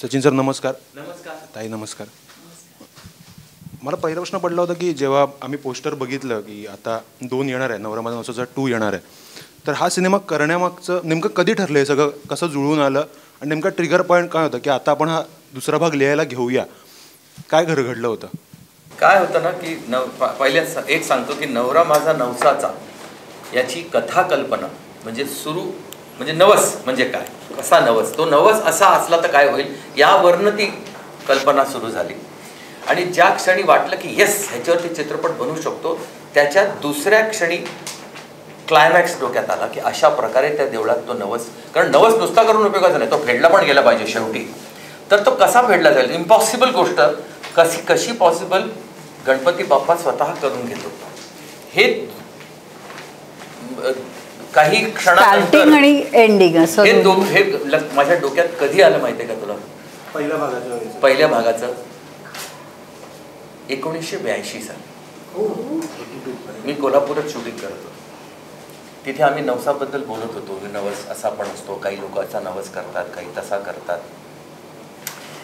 Sachin sir नमस्कार. नमस्कार ताई नमस्कार. मला पहिला प्रश्न पडला होता की जेव्हा आम्ही पोस्टर बघितलं की आता 2 येणार आहे, नवरा माझा नवसाचा 2 येणार आहे, तर हा सिनेमा करण्यामागचं नेमकं कधी ठरलं, हे सगळं कसं जुळून आलं आणि नेमका ट्रिगर पॉईंट काय होतं की आता आपण हा दुसरा भाग लिहायला घेऊया, काय घडलं होतं? काय होतं ना की पहिल्या एक सांगतो की नवरा माझा नवसाचा याची कथा कल्पना म्हणजे सुरू म्हणजे नवस म्हणजे काय, कसा नवस, तो नवस असा असला तर काय होईल यावरनं ती कल्पना सुरू झाली. आणि ज्या क्षणी वाटलं की येस ह्याच्यावरती चित्रपट बनवू शकतो, त्याच्या दुसऱ्या क्षणी क्लायमॅक्स डोक्यात आला की अशा प्रकारे त्या देवळात तो नवस, कारण नवस नुसता करून उपयोगाचा नाही, तो फेडला पण गेला पाहिजे शेवटी. तर तो कसा फेडला जाईल, इम्पॉसिबल गोष्ट कशी पॉसिबल, गणपती बाप्पा स्वतः करून घेतो. हे काही क्षणानंतर आणि एंडिंग असं हे माझ्या डोक्यात कधी आलं माहितीये का तुला? पहिल्या भागाचं 1982 साली मी कोल्हापुरात शूटिंग करत होतो. तिथे आम्ही नवसाबद्दल बोलत होतो. नवस असा पण असतो, काही लोक असा नवस करतात, काही तसा करतात.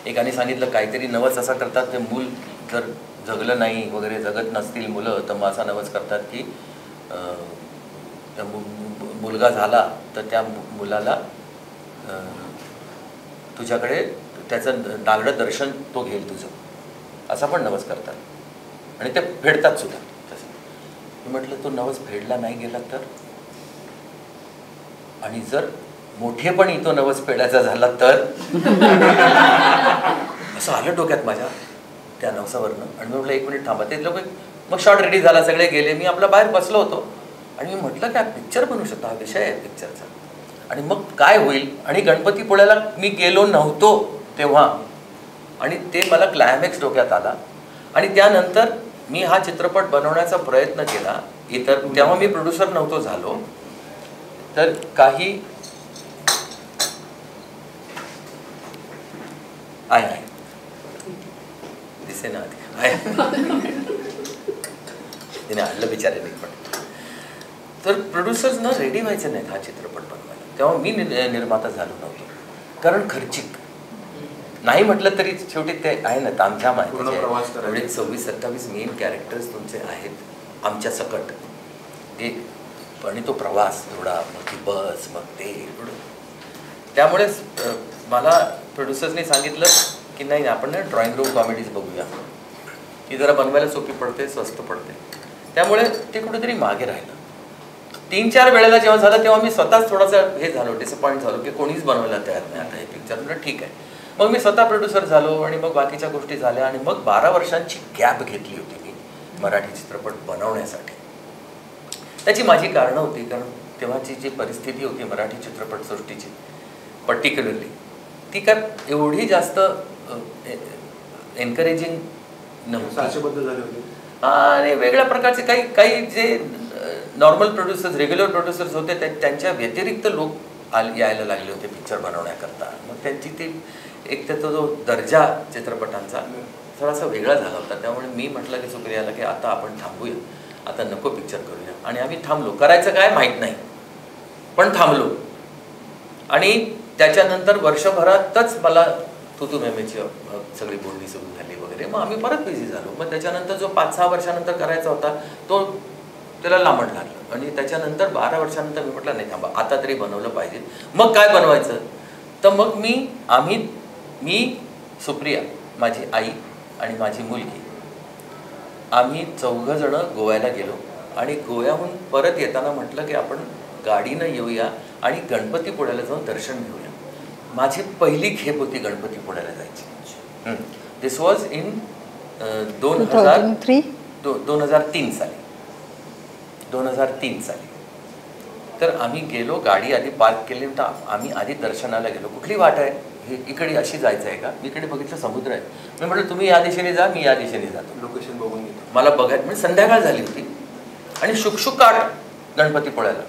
एकाने सांगितलं काहीतरी नवस असा करतात ते मूल जर जगलं नाही वगैरे, जगत नसतील मुलं तर मग असा नवस करतात की मुलगा झाला तर त्या मुलाला तुझ्याकडे त्याचं नागडं दर्शन तो घेईल तुझं, असा पण नवस करतात आणि ते फेडतात सुद्धा. तसं मी म्हटलं तो नवस फेडला नाही गेला तर, आणि जर मोठेपणी तो नवस फेडायचा झाला तर असं आलं डोक्यात माझ्या त्या नवसावरनं. आणि मी म्हटलं 1 मिनिट थांबा. ते लोक मग शॉर्ट रेडी झाला, सगळे गेले, मी आपला बाहेर बसलो होतो आणि मी म्हटलं की हा पिक्चर बनवू शकतो, हा विषय आहे पिक्चरचा, आणि मग काय होईल. आणि गणपतीपुळ्याला मी गेलो नव्हतो तेव्हा, आणि ते मला क्लायमॅक्स डोक्यात आला. आणि त्यानंतर मी हा चित्रपट बनवण्याचा प्रयत्न केला. तेव्हा मी प्रोड्युसर नव्हतो झालो, तर काही आहे दिसे ना तिने आणलं बिचाऱ्याने. पण तर प्रोड्युसर्स ना रेडी व्हायचे नाहीत हा चित्रपट बनवायला. तेव्हा मी निर्माता झालो नव्हतो, कारण खर्चिक नाही म्हटलं तरी शेवटी ते आहे ना तामझाम आहे. 26-27 मेन कॅरेक्टर्स तुमचे आहेत आमच्या सकट, आणि तो प्रवास एवढा, मग ती बस, मग ते एवढं. त्यामुळे मला प्रोड्युसर्सने सांगितलं की नाही आपण ना ड्रॉइंग रूम कॉमेडीज बघूया, ती जरा बनवायला सोपी पडते, स्वस्त पडते. त्यामुळे ते कुठेतरी मागे राहिलं. 3-4 वेळेला जेव्हा झालं तेव्हा मी स्वतःच थोडासा हे झालो, डिसअपॉइंट झालो की कोणीच बनवायला तयार नाही आता हे पिक्चर. म्हणजे ठीक आहे, मग मी स्वतः प्रोड्युसर झालो आणि मग बाकीच्या गोष्टी झाल्या. आणि मग 12 वर्षांची गॅप घेतली होती मी मराठी चित्रपट बनवण्यासाठी. त्याची माझी कारणं होती, कारण तेव्हाची जी परिस्थिती होती मराठी चित्रपटसृष्टीची पर्टिक्युलरली, ती काय एवढी जास्त एनकरेजिंग नव्हती. आणि वेगळ्या प्रकारचे काही जे नॉर्मल प्रोड्युसर्स, रेग्युलर प्रोड्युसर्स होते त्यांच्या व्यतिरिक्त लोक यायला लागले होते पिक्चर बनवण्याकरता. मग त्यांची ती एक त्याचा जो दर्जा चित्रपटांचा थोडासा वेगळा झाला होता. त्यामुळे मी म्हटलं की सुप्रियाला की आता आपण थांबूया, आता नको पिक्चर करूया. आणि आम्ही थांबलो. करायचं काय माहीत नाही, पण थांबलो. आणि त्याच्यानंतर वर्षभरातच मला तू मेमेची सगळी बोलणी सुरू झाली वगैरे. मग आम्ही परत बिझी झालो. मग त्याच्यानंतर जो 5-6 वर्षानंतर करायचा होता तो त्याला लांबण लागलं. आणि त्याच्यानंतर 12 वर्षानंतर मी म्हटलं नाही थांबा, आता तरी बनवलं पाहिजे. मग काय बनवायचं, तर मग मी सुप्रिया, माझी आई आणि माझी मुलगी, आम्ही 4 जणं गोव्याला गेलो. आणि गोव्याहून परत येताना म्हटलं की आपण गाडीनं येऊया आणि गणपतीपुळ्याला जाऊन दर्शन घेऊया. माझी पहिली खेप होती गणपतीपुळ्याला जायची. दिस वॉज इन 2003 साली. 2003 साली. तर आम्ही गेलो, गाडी आधी पार्क केली. तर आम्ही आधी दर्शनाला गेलो. कुठली वाट आहे, हे इकडे अशी जायचं आहे का? मी इकडे बघितलं समुद्र आहे. मी म्हटलं तुम्ही या दिशेने जा, मी या दिशेने जातो, लोकेशन बघून घेतो. मला बघायला म्हणजे संध्याकाळ झाली होती आणि शुकशुकाट गणपतीपुळ्याला.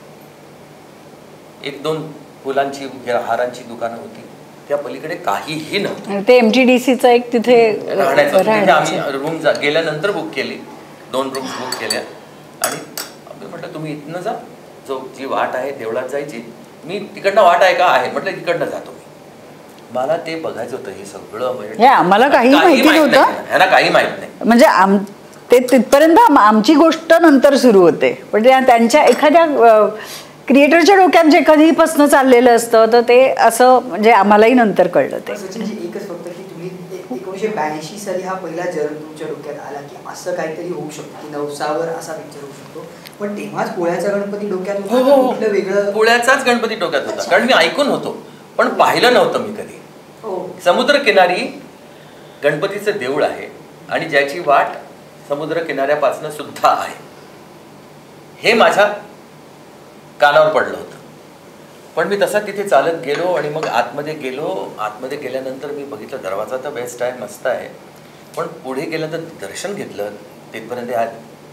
1-2 फुलांची हारांची दुकानं होती, त्या पलीकडे काहीही नव्हतं. ते MTDCचा एक तिथे राहण्याचं. आम्ही रूम गेल्यानंतर बुक केली, 2 रूम्स बुक केल्या. आणि आम्ही म्हटलं तुम्ही इथनं जा, जी वाट आहे देवळात जायची, मी तिकडनं वाट आहे का? आहे. म्हटलं तिकडनं जातो मी. मला ते बघायचं होतं हे सगळं म्हणजे हे आम्हाला काही माहिती माहित नव्हतं. नाही. ह्यांना काही माहित नाही. म्हणजे ते तिथपर्यंत आमची गोष्ट नंतर सुरू होते. पण त्यांच्या एखाद्या क्रिएटरच्या डोक्यात जे कधीपासून चाललेलं असतं तर ते असं म्हणजे आम्हालाही नंतर कळलं ते. सचिनजी एकच फक्त की तुम्ही 1982 साली हा पहिला जन्म तुमच्या डोक्यात आला की असं काहीतरी होऊ शकतं की नवसावर असा पिक्चर होऊ शकतो, पण तेव्हाच पोळ्याचा गणपती डोक्यात होता का कुठलं वेगळं? पुण्याचाच गणपती डोक्यात होता, कारण मी ऐकून होतो पण पाहिलं नव्हतं मी कधी. हो. समुद्रकिनारी गणपतीचं देऊळ आहे आणि ज्याची वाट समुद्र किनाऱ्यापासून सुद्धा आहे हे माझ्या कानावर पडलं होतं. पण मी तसा तिथे चालत गेलो आणि मग आतमध्ये गेलो. आतमध्ये गेल्यानंतर मी बघितलं दरवाजा तर बेस्ट आहे, मस्त आहे, पण पुढे गेल्यानंतर दर्शन घेतलं. तिथपर्यंत ह्या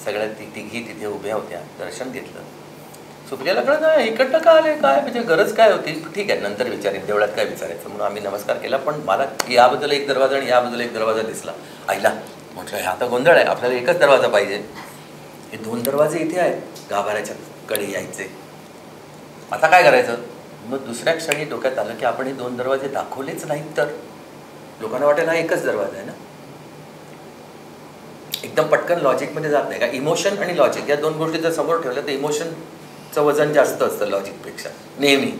सगळ्या तिघी तिथे उभ्या होत्या. दर्शन घेतलं. सुप्रियाला कळलं नाही इकडनं का आले, काय म्हणजे गरज काय होती. ठीक आहे नंतर विचारेन, देवळात काय विचारायचं म्हणून आम्ही नमस्कार केला. पण मला याबद्दल एक दरवाजा आणि याबद्दल एक दरवाजा दिसला. आईला म्हटलं हे आता गोंधळ आहे, आपल्याला एकच दरवाजा पाहिजे. हे 2 दरवाजे इथे आहेत गाभाऱ्याच्या कडे यायचे, आता काय करायचं. मग दुसऱ्या क्षणी डोक्यात आलं की आपण हे 2 दरवाजे दाखवलेच नाहीत तर लोकांना वाटेल हा एकच दरवाजा आहे ना. एकदम पटकन लॉजिकमध्ये जात नाही का. इमोशन आणि लॉजिक या 2 गोष्टी जर समोर ठेवल्या तर इमोशनचं वजन जास्त असतं लॉजिकपेक्षा नेहमी,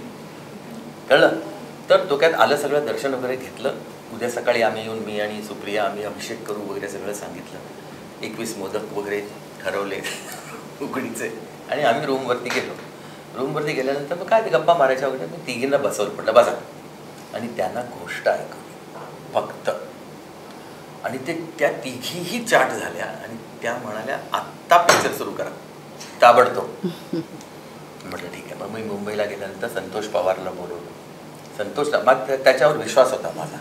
कळलं. तर डोक्यात आलं सगळं, दर्शन वगैरे घेतलं. उद्या सकाळी आम्ही येऊन मी आणि सुप्रिया आम्ही अभिषेक करू वगैरे सगळं सांगितलं. 21 मोदक वगैरे ठरवले उकडीचे आणि आम्ही रूमवरती गेलो. रूमवरती गेल्यानंतर मग काय ते गप्पा मारायच्या वगैरे मी तिघींना बसवलं, म्हटलं बसा. आणि त्यांना गोष्ट ऐकली फक्त. आणि ते त्या तिघीही चाट झाल्या आणि त्या म्हणाल्या आत्ता पिक्चर सुरू करा ताबडतोब. म्हटलं ठीक आहे. मग मी मुंबईला गेल्यानंतर संतोष पवारला बोलवलं. संतोषला मग त्याच्यावर विश्वास होता माझा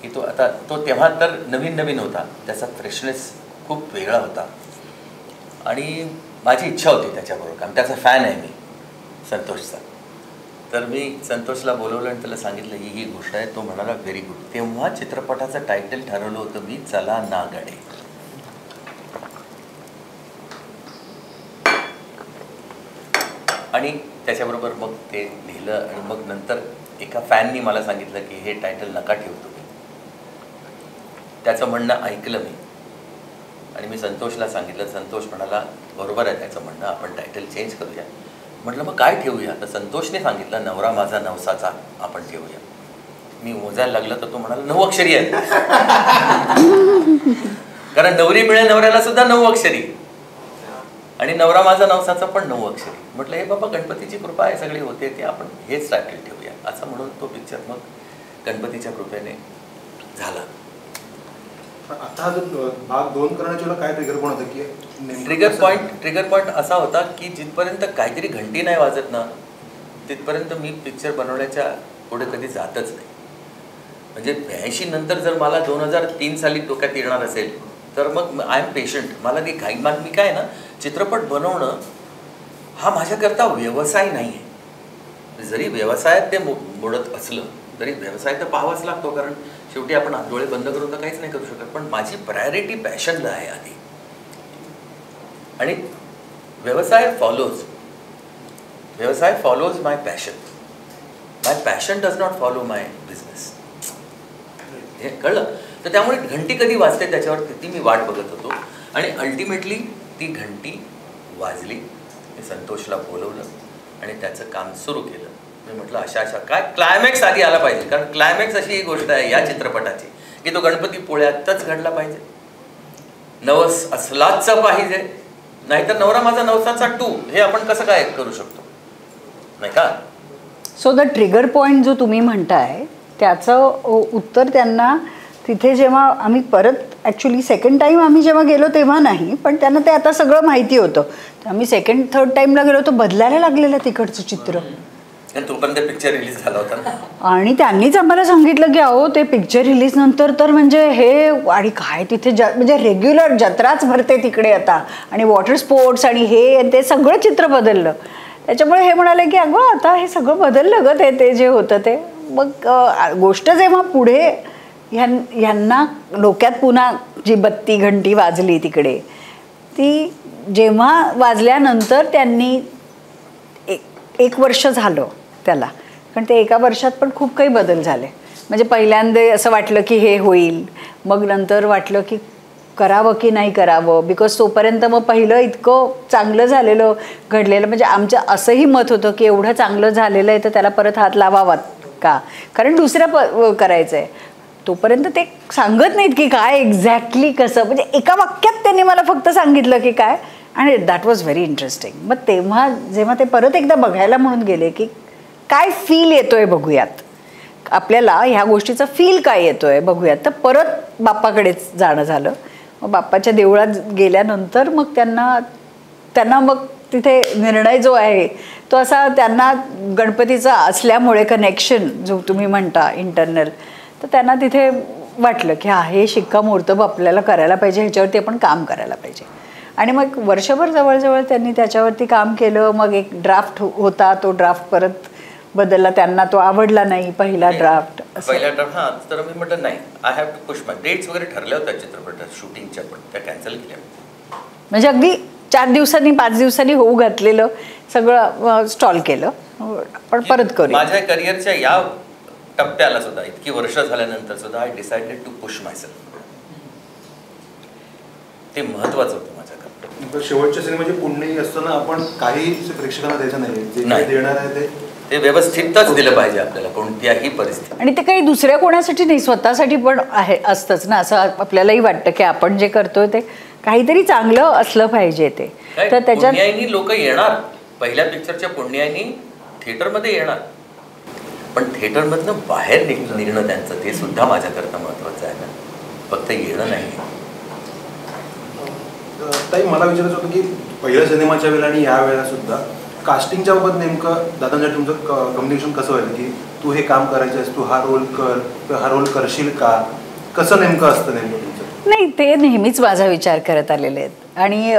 की तो तेव्हा तर नवीन होता, त्याचा फ्रेशनेस खूप वेगळा होता आणि माझी इच्छा होती त्याच्याबरोबर, कारण त्याचा फॅन आहे मी संतोषचा. तर मी संतोषला बोलवलं आणि त्याला सांगितलं ही गोष्ट आहे. तो म्हणाला व्हेरी गुड. तेव्हा चित्रपटाचं टायटल ठरवलं होतं मी, चला ना गडे. आणि त्याच्याबरोबर मग ते लिहिलं आणि मग नंतर एका फॅननी मला सांगितलं की हे टायटल नका ठेवू तुम्ही. त्याचं म्हणणं ऐकलं मी आणि मी संतोषला सांगितलं. संतोष म्हणाला बरोबर आहे त्याचं म्हणणं, आपण टायटल चेंज करूया. म्हटलं मग काय ठेवूया. तर संतोषने सांगितलं नवरा माझा नवसाचा आपण ठेवूया. मी मोजायला लागलं तर तो म्हणाला 9 अक्षरी आहे कारण नवरी मिळेल नवऱ्याला सुद्धा 9 अक्षरी आणि नवरा माझा नवसाचा पण 9 अक्षरी. म्हटलं हे बाबा गणपतीची कृपा आहे सगळी होते ते आपण हेच टायटल ठेवूया असं म्हणून तो पिक्चर मग गणपतीच्या कृपेने झाला. आता हा जो भाग 2 करण्याच्या वेळेला काय ट्रिगर पॉईंट होतं की ट्रिगर पॉईंट असा होता की जिथपर्यंत काहीतरी घंटी नाही वाजत ना तिथपर्यंत मी पिक्चर बनवण्याच्या पुढे कधी जातच नाही. म्हणजे 82 नंतर जर मला 2003 साली डोक्यात येणार असेल तर मग आय एम पेशंट. मला ती घाई मी काय ना चित्रपट बनवणं हा माझ्याकरता व्यवसाय नाही आहे. जरी व्यवसायात ते मोडत असलं तरी व्यवसाय तर पाहावाच लागतो, कारण शेवटी आपण डोळे बंद करून तर काहीच नाही करू शकत. पण माझी प्रायोरिटी पॅशनला आहे आधी आणि व्यवसाय follows my passion. My passion does not follow my business. हे कळलं. तर त्यामुळे घंटी कधी वाजते त्याच्यावर ती मी वाट बघत होतो आणि अल्टिमेटली ती घंटी वाजली. मी संतोषला बोलवलं आणि त्याचं काम सुरू केलं. मी म्हटलं अशा काय क्लायमॅक्स आधी आला पाहिजे, कारण क्लायमॅक्स अशी एक गोष्ट आहे या चित्रपटाची की तो गणपती पोळ्यातच घडला पाहिजे. नवस असलाच पाहिजे, नाहीतर नवरा माझा नवसाचा 2 हे आपण कसं काय करू शकतो नाही का. सो द ट्रिगर पॉईंट जो तुम्ही म्हणताय त्याचं उत्तर त्यांना तिथे जेव्हा आम्ही परत ॲक्च्युली सेकंड टाईम आम्ही जेव्हा गेलो तेव्हा नाही, पण त्यांना ते आता सगळं माहिती होतं. आम्ही सेकंड थर्ड टाईमला गेलो तर बदलायला लागलेलं तिकडचं चित्र. तोपर्यंत पिक्चर रिलीज झाला होता ना आणि त्यांनीच आम्हाला सांगितलं की अहो ते पिक्चर रिलीज नंतर तर म्हणजे हे आणि काय तिथे म्हणजे रेग्युलर जत्राच भरते तिकडे आता आणि वॉटर स्पोर्ट्स आणि हे ते सगळं चित्र बदललं. त्याच्यामुळे हे म्हणाले की अगं आता हे सगळं बदललं गं ते जे होतं ते. मग गोष्ट जेव्हा पुढे ह्यांना डोक्यात पुन्हा जी बत्ती घंटी वाजली तिकडे, ती जेव्हा वाजल्यानंतर त्यांनी 1 वर्ष झालं त्याला, कारण ते 1 वर्षात पण खूप काही बदल झाले. म्हणजे पहिल्यांदा असं वाटलं की हे होईल, मग नंतर वाटलं की करावं की नाही करावं, बिकॉज तोपर्यंत मग पहिलं इतकं चांगलं झालेलं घडलेलं, म्हणजे आमचं असंही मत होतं की एवढं चांगलं झालेलं आहे तर त्याला परत हात लावावा का, कारण दुसरं करायचं आहे. तोपर्यंत ते सांगत नाहीत की काय एक्झॅक्टली कसं, म्हणजे एका वाक्यात त्यांनी मला फक्त सांगितलं की काय, आणि दॅट वॉज व्हेरी इंटरेस्टिंग. मग तेव्हा जेव्हा ते परत एकदा बघायला म्हणून गेले की काय फील येतोय बघूयात, आपल्याला ह्या गोष्टीचा फील काय येतोय बघूयात, तर परत बाप्पाकडेच जाणं झालं. मग बाप्पाच्या देवळात गेल्यानंतर मग त्यांना मग तिथे निर्णय जो आहे तो असा, त्यांना गणपतीचा असल्यामुळे कनेक्शन जो तुम्ही म्हणता इंटरनल, तर त्यांना तिथे वाटलं की हा हे शिक्कामोर्तब आपल्याला करायला पाहिजे, ह्याच्यावरती आपण काम करायला पाहिजे. आणि मग वर्षभर जवळजवळ त्यांनी त्याच्यावरती काम केलं. मग एक ड्राफ्ट होता, तो ड्राफ्ट परत बदलला, त्यांना तो आवडला नाही पहिला ड्राफ्ट. हां, तर मी म्हटलं नाही, I have to push my dates वगैरे ठरल्या होत्या चित्रपटात शूटिंगच्या, पण त्या कॅन्सल केल्या. म्हणजे अगदी 4 दिवसांनी 5 दिवसांनी होऊ घातलेलं सगळं स्टॉल केलं, पण परत करू. माझ्या करिअरच्या या टप्प्याला सुद्धा इतकी वर्ष झाल्यानंतर सुद्धा I decided to push myself. ते महत्वाचं होतं माझ्याकडे. शेवटच्या सिनेमाची पुण्यही असताना आपण काही प्रेक्षकांना द्यायचं नाही, जे काही देणार आहे ते व्यवस्थितच दिलं पाहिजे आपल्याला कोणत्याही परिस्थितीत. आणि ते काही दुसऱ्या कोणासाठी नाही, स्वतःसाठी पण असतंच ना. असं आपल्यालाही वाटतं की आपण जे करतोय ते काहीतरी चांगलं असलं पाहिजे. ते तर त्याच्यात पुण्याईनी लोक येणार, पहिल्या पिक्चरच्या पुण्याईनी थिएटरमध्ये येणार, पण थिएटरमधनं बाहेर निघणं त्यांचं ते सुद्धा माझ्याकरता महत्वाचं आहे ना, फक्त येणं नाही. ताई मला विचारायचं होतं की पहिल्या सिनेमाच्या वेळेला आणि या वेळेला सुद्धा कास्टिंगच्या बाबत नेमकं दादांच्या तुमचं कम्युनिकेशन कसं व्हायचं की तू हे काम करायचं आहेस, तू हा रोल कर, हा रोल करशील का, कसं नेमकं असतं नेमकं तुमचं? नाही, ते नेहमीच माझा विचार करत आलेले आहेत. आणि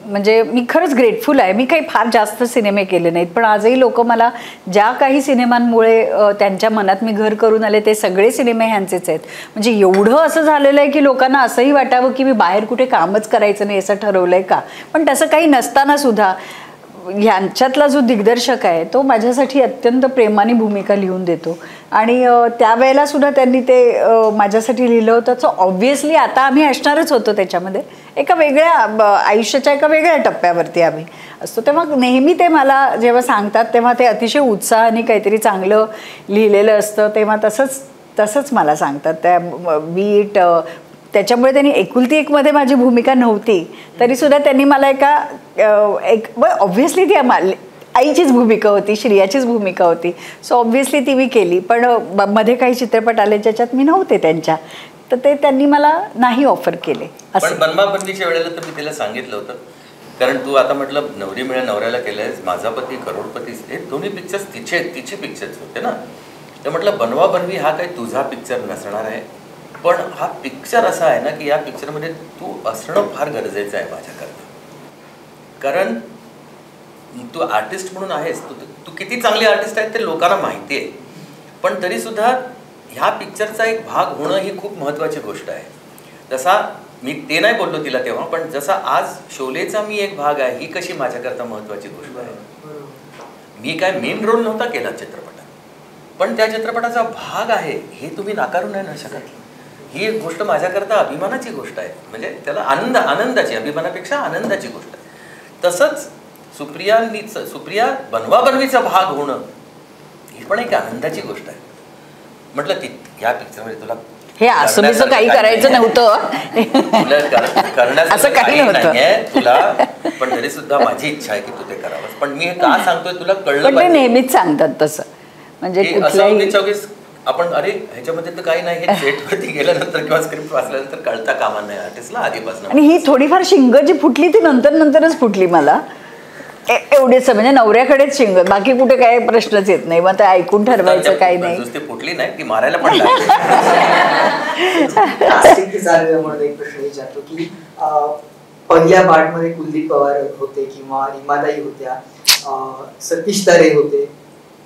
म्हणजे मी खरंच ग्रेटफुल आहे. मी काही फार जास्त सिनेमे केले नाहीत, पण आजही लोक मला ज्या काही सिनेमांमुळे त्यांच्या मनात मी घर करून आले ते सगळे सिनेमे ह्यांचेच आहेत. म्हणजे एवढं असं झालेलं आहे की लोकांना असंही वाटावं की मी बाहेर कुठे कामच करायचं नाही असं ठरवलं आहे का, पण तसं काही नसताना सुद्धा ह्यांच्यातला जो दिग्दर्शक आहे तो माझ्यासाठी अत्यंत प्रेमाने भूमिका लिहून देतो. आणि त्यावेळेला सुद्धा त्यांनी ते माझ्यासाठी लिहिलं होतं. सो ऑब्व्हियसली आता आम्ही असणारच होतो त्याच्यामध्ये, एका वेगळ्या आयुष्याच्या एका वेगळ्या टप्प्यावरती आम्ही असतो. तेव्हा नेहमी ते मला जेव्हा सांगतात तेव्हा ते अतिशय उत्साहाने काहीतरी चांगलं लिहिलेलं असतं, तेव्हा तसंच मला सांगतात. त्या बीट त्याच्यामुळे त्यांनी एकुलती एकमध्ये माझी भूमिका नव्हती तरीसुद्धा त्यांनी मला ऑब्व्हियसली ती आईचीच भूमिका होती, श्रियाचीच भूमिका होती. सो ऑब्व्हियसली ती मी केली, पण मध्ये काही चित्रपट आले ज्याच्यात मी नव्हते त्यांच्या, तर ते त्यांनी मला नाही ऑफर केले. पण बनमाबंदीच्या वेळेला तर मी तिला सांगितलं होतं, कारण तू आता म्हटलं नवरी मिळ्या नवऱ्याला केलंयस, माझा पती करोडपती, हे दोन्ही पिक्चर्स तिचे पिक्चर्स होते ना. तर म्हटलं बनवा बनवी हा काही तुझा पिक्चर नसणार आहे, पण हा पिक्चर असा आहे ना की या पिक्चरमध्ये तू असणं फार गरजेचं आहे माझ्याकरता. कारण तू आर्टिस्ट म्हणून आहेस, तू किती चांगली आर्टिस्ट आहे ते लोकांना माहिती आहे, पण तरीसुद्धा ह्या पिक्चरचा एक भाग होणं ही खूप महत्त्वाची गोष्ट आहे. जसा मी ते नाही बोललो तिला तेव्हा, पण जसा आज शोलेचा मी एक भाग आहे, ही कशी माझ्याकरता महत्त्वाची गोष्ट आहे. मी काय मेन रोल नव्हता केला चित्रपटात, पण त्या चित्रपटाचा भाग आहे हे तुम्ही नाकारू नाही ना शकत. ही एक गोष्ट माझ्याकरता अभिमानाची गोष्ट आहे, म्हणजे त्याला आनंदाची, अभिमानापेक्षा आनंदाची गोष्ट आहे. तसंच सुप्रिया बनवा बनवीचा भाग होणं ही पण एक आनंदाची गोष्ट आहे. म्हटलं ती ह्या पिक्चरमध्ये तुला हे असं काही करायचं नव्हतं, असं काही नव्हतं तुला, पण तरी सुद्धा माझी इच्छा आहे की तू ते करावंस. पण मी हे का सांगतोय तुला कळलं पाहिजे. नेहमीच सांगतात तसं, म्हणजे कुठल्याही आपण अरे ह्याच्यामध्ये तर काही नाही, हे सेटवरती गेल्यानंतर किंवा स्क्रिप्ट वाचल्यानंतर कळता कामा नाही आर्टिस्टला आधीपासून. आणि ही थोडीफार शिंग जी फुटली ती नंतरच फुटली मला, एवढेच म्हणजे नवऱ्याकडेच शिंग, बाकी कुठे काय प्रश्नच येत नाही. मग ते ऐकून ठरवायचं काही नाही. नुसती फुटली नाही, ती मारायला पण एक प्रश्न विचारतो की पहिल्या पार्टमध्ये कुलदीप पवार होते किंवा रीमाताई होत्या, सतीश तारे होते,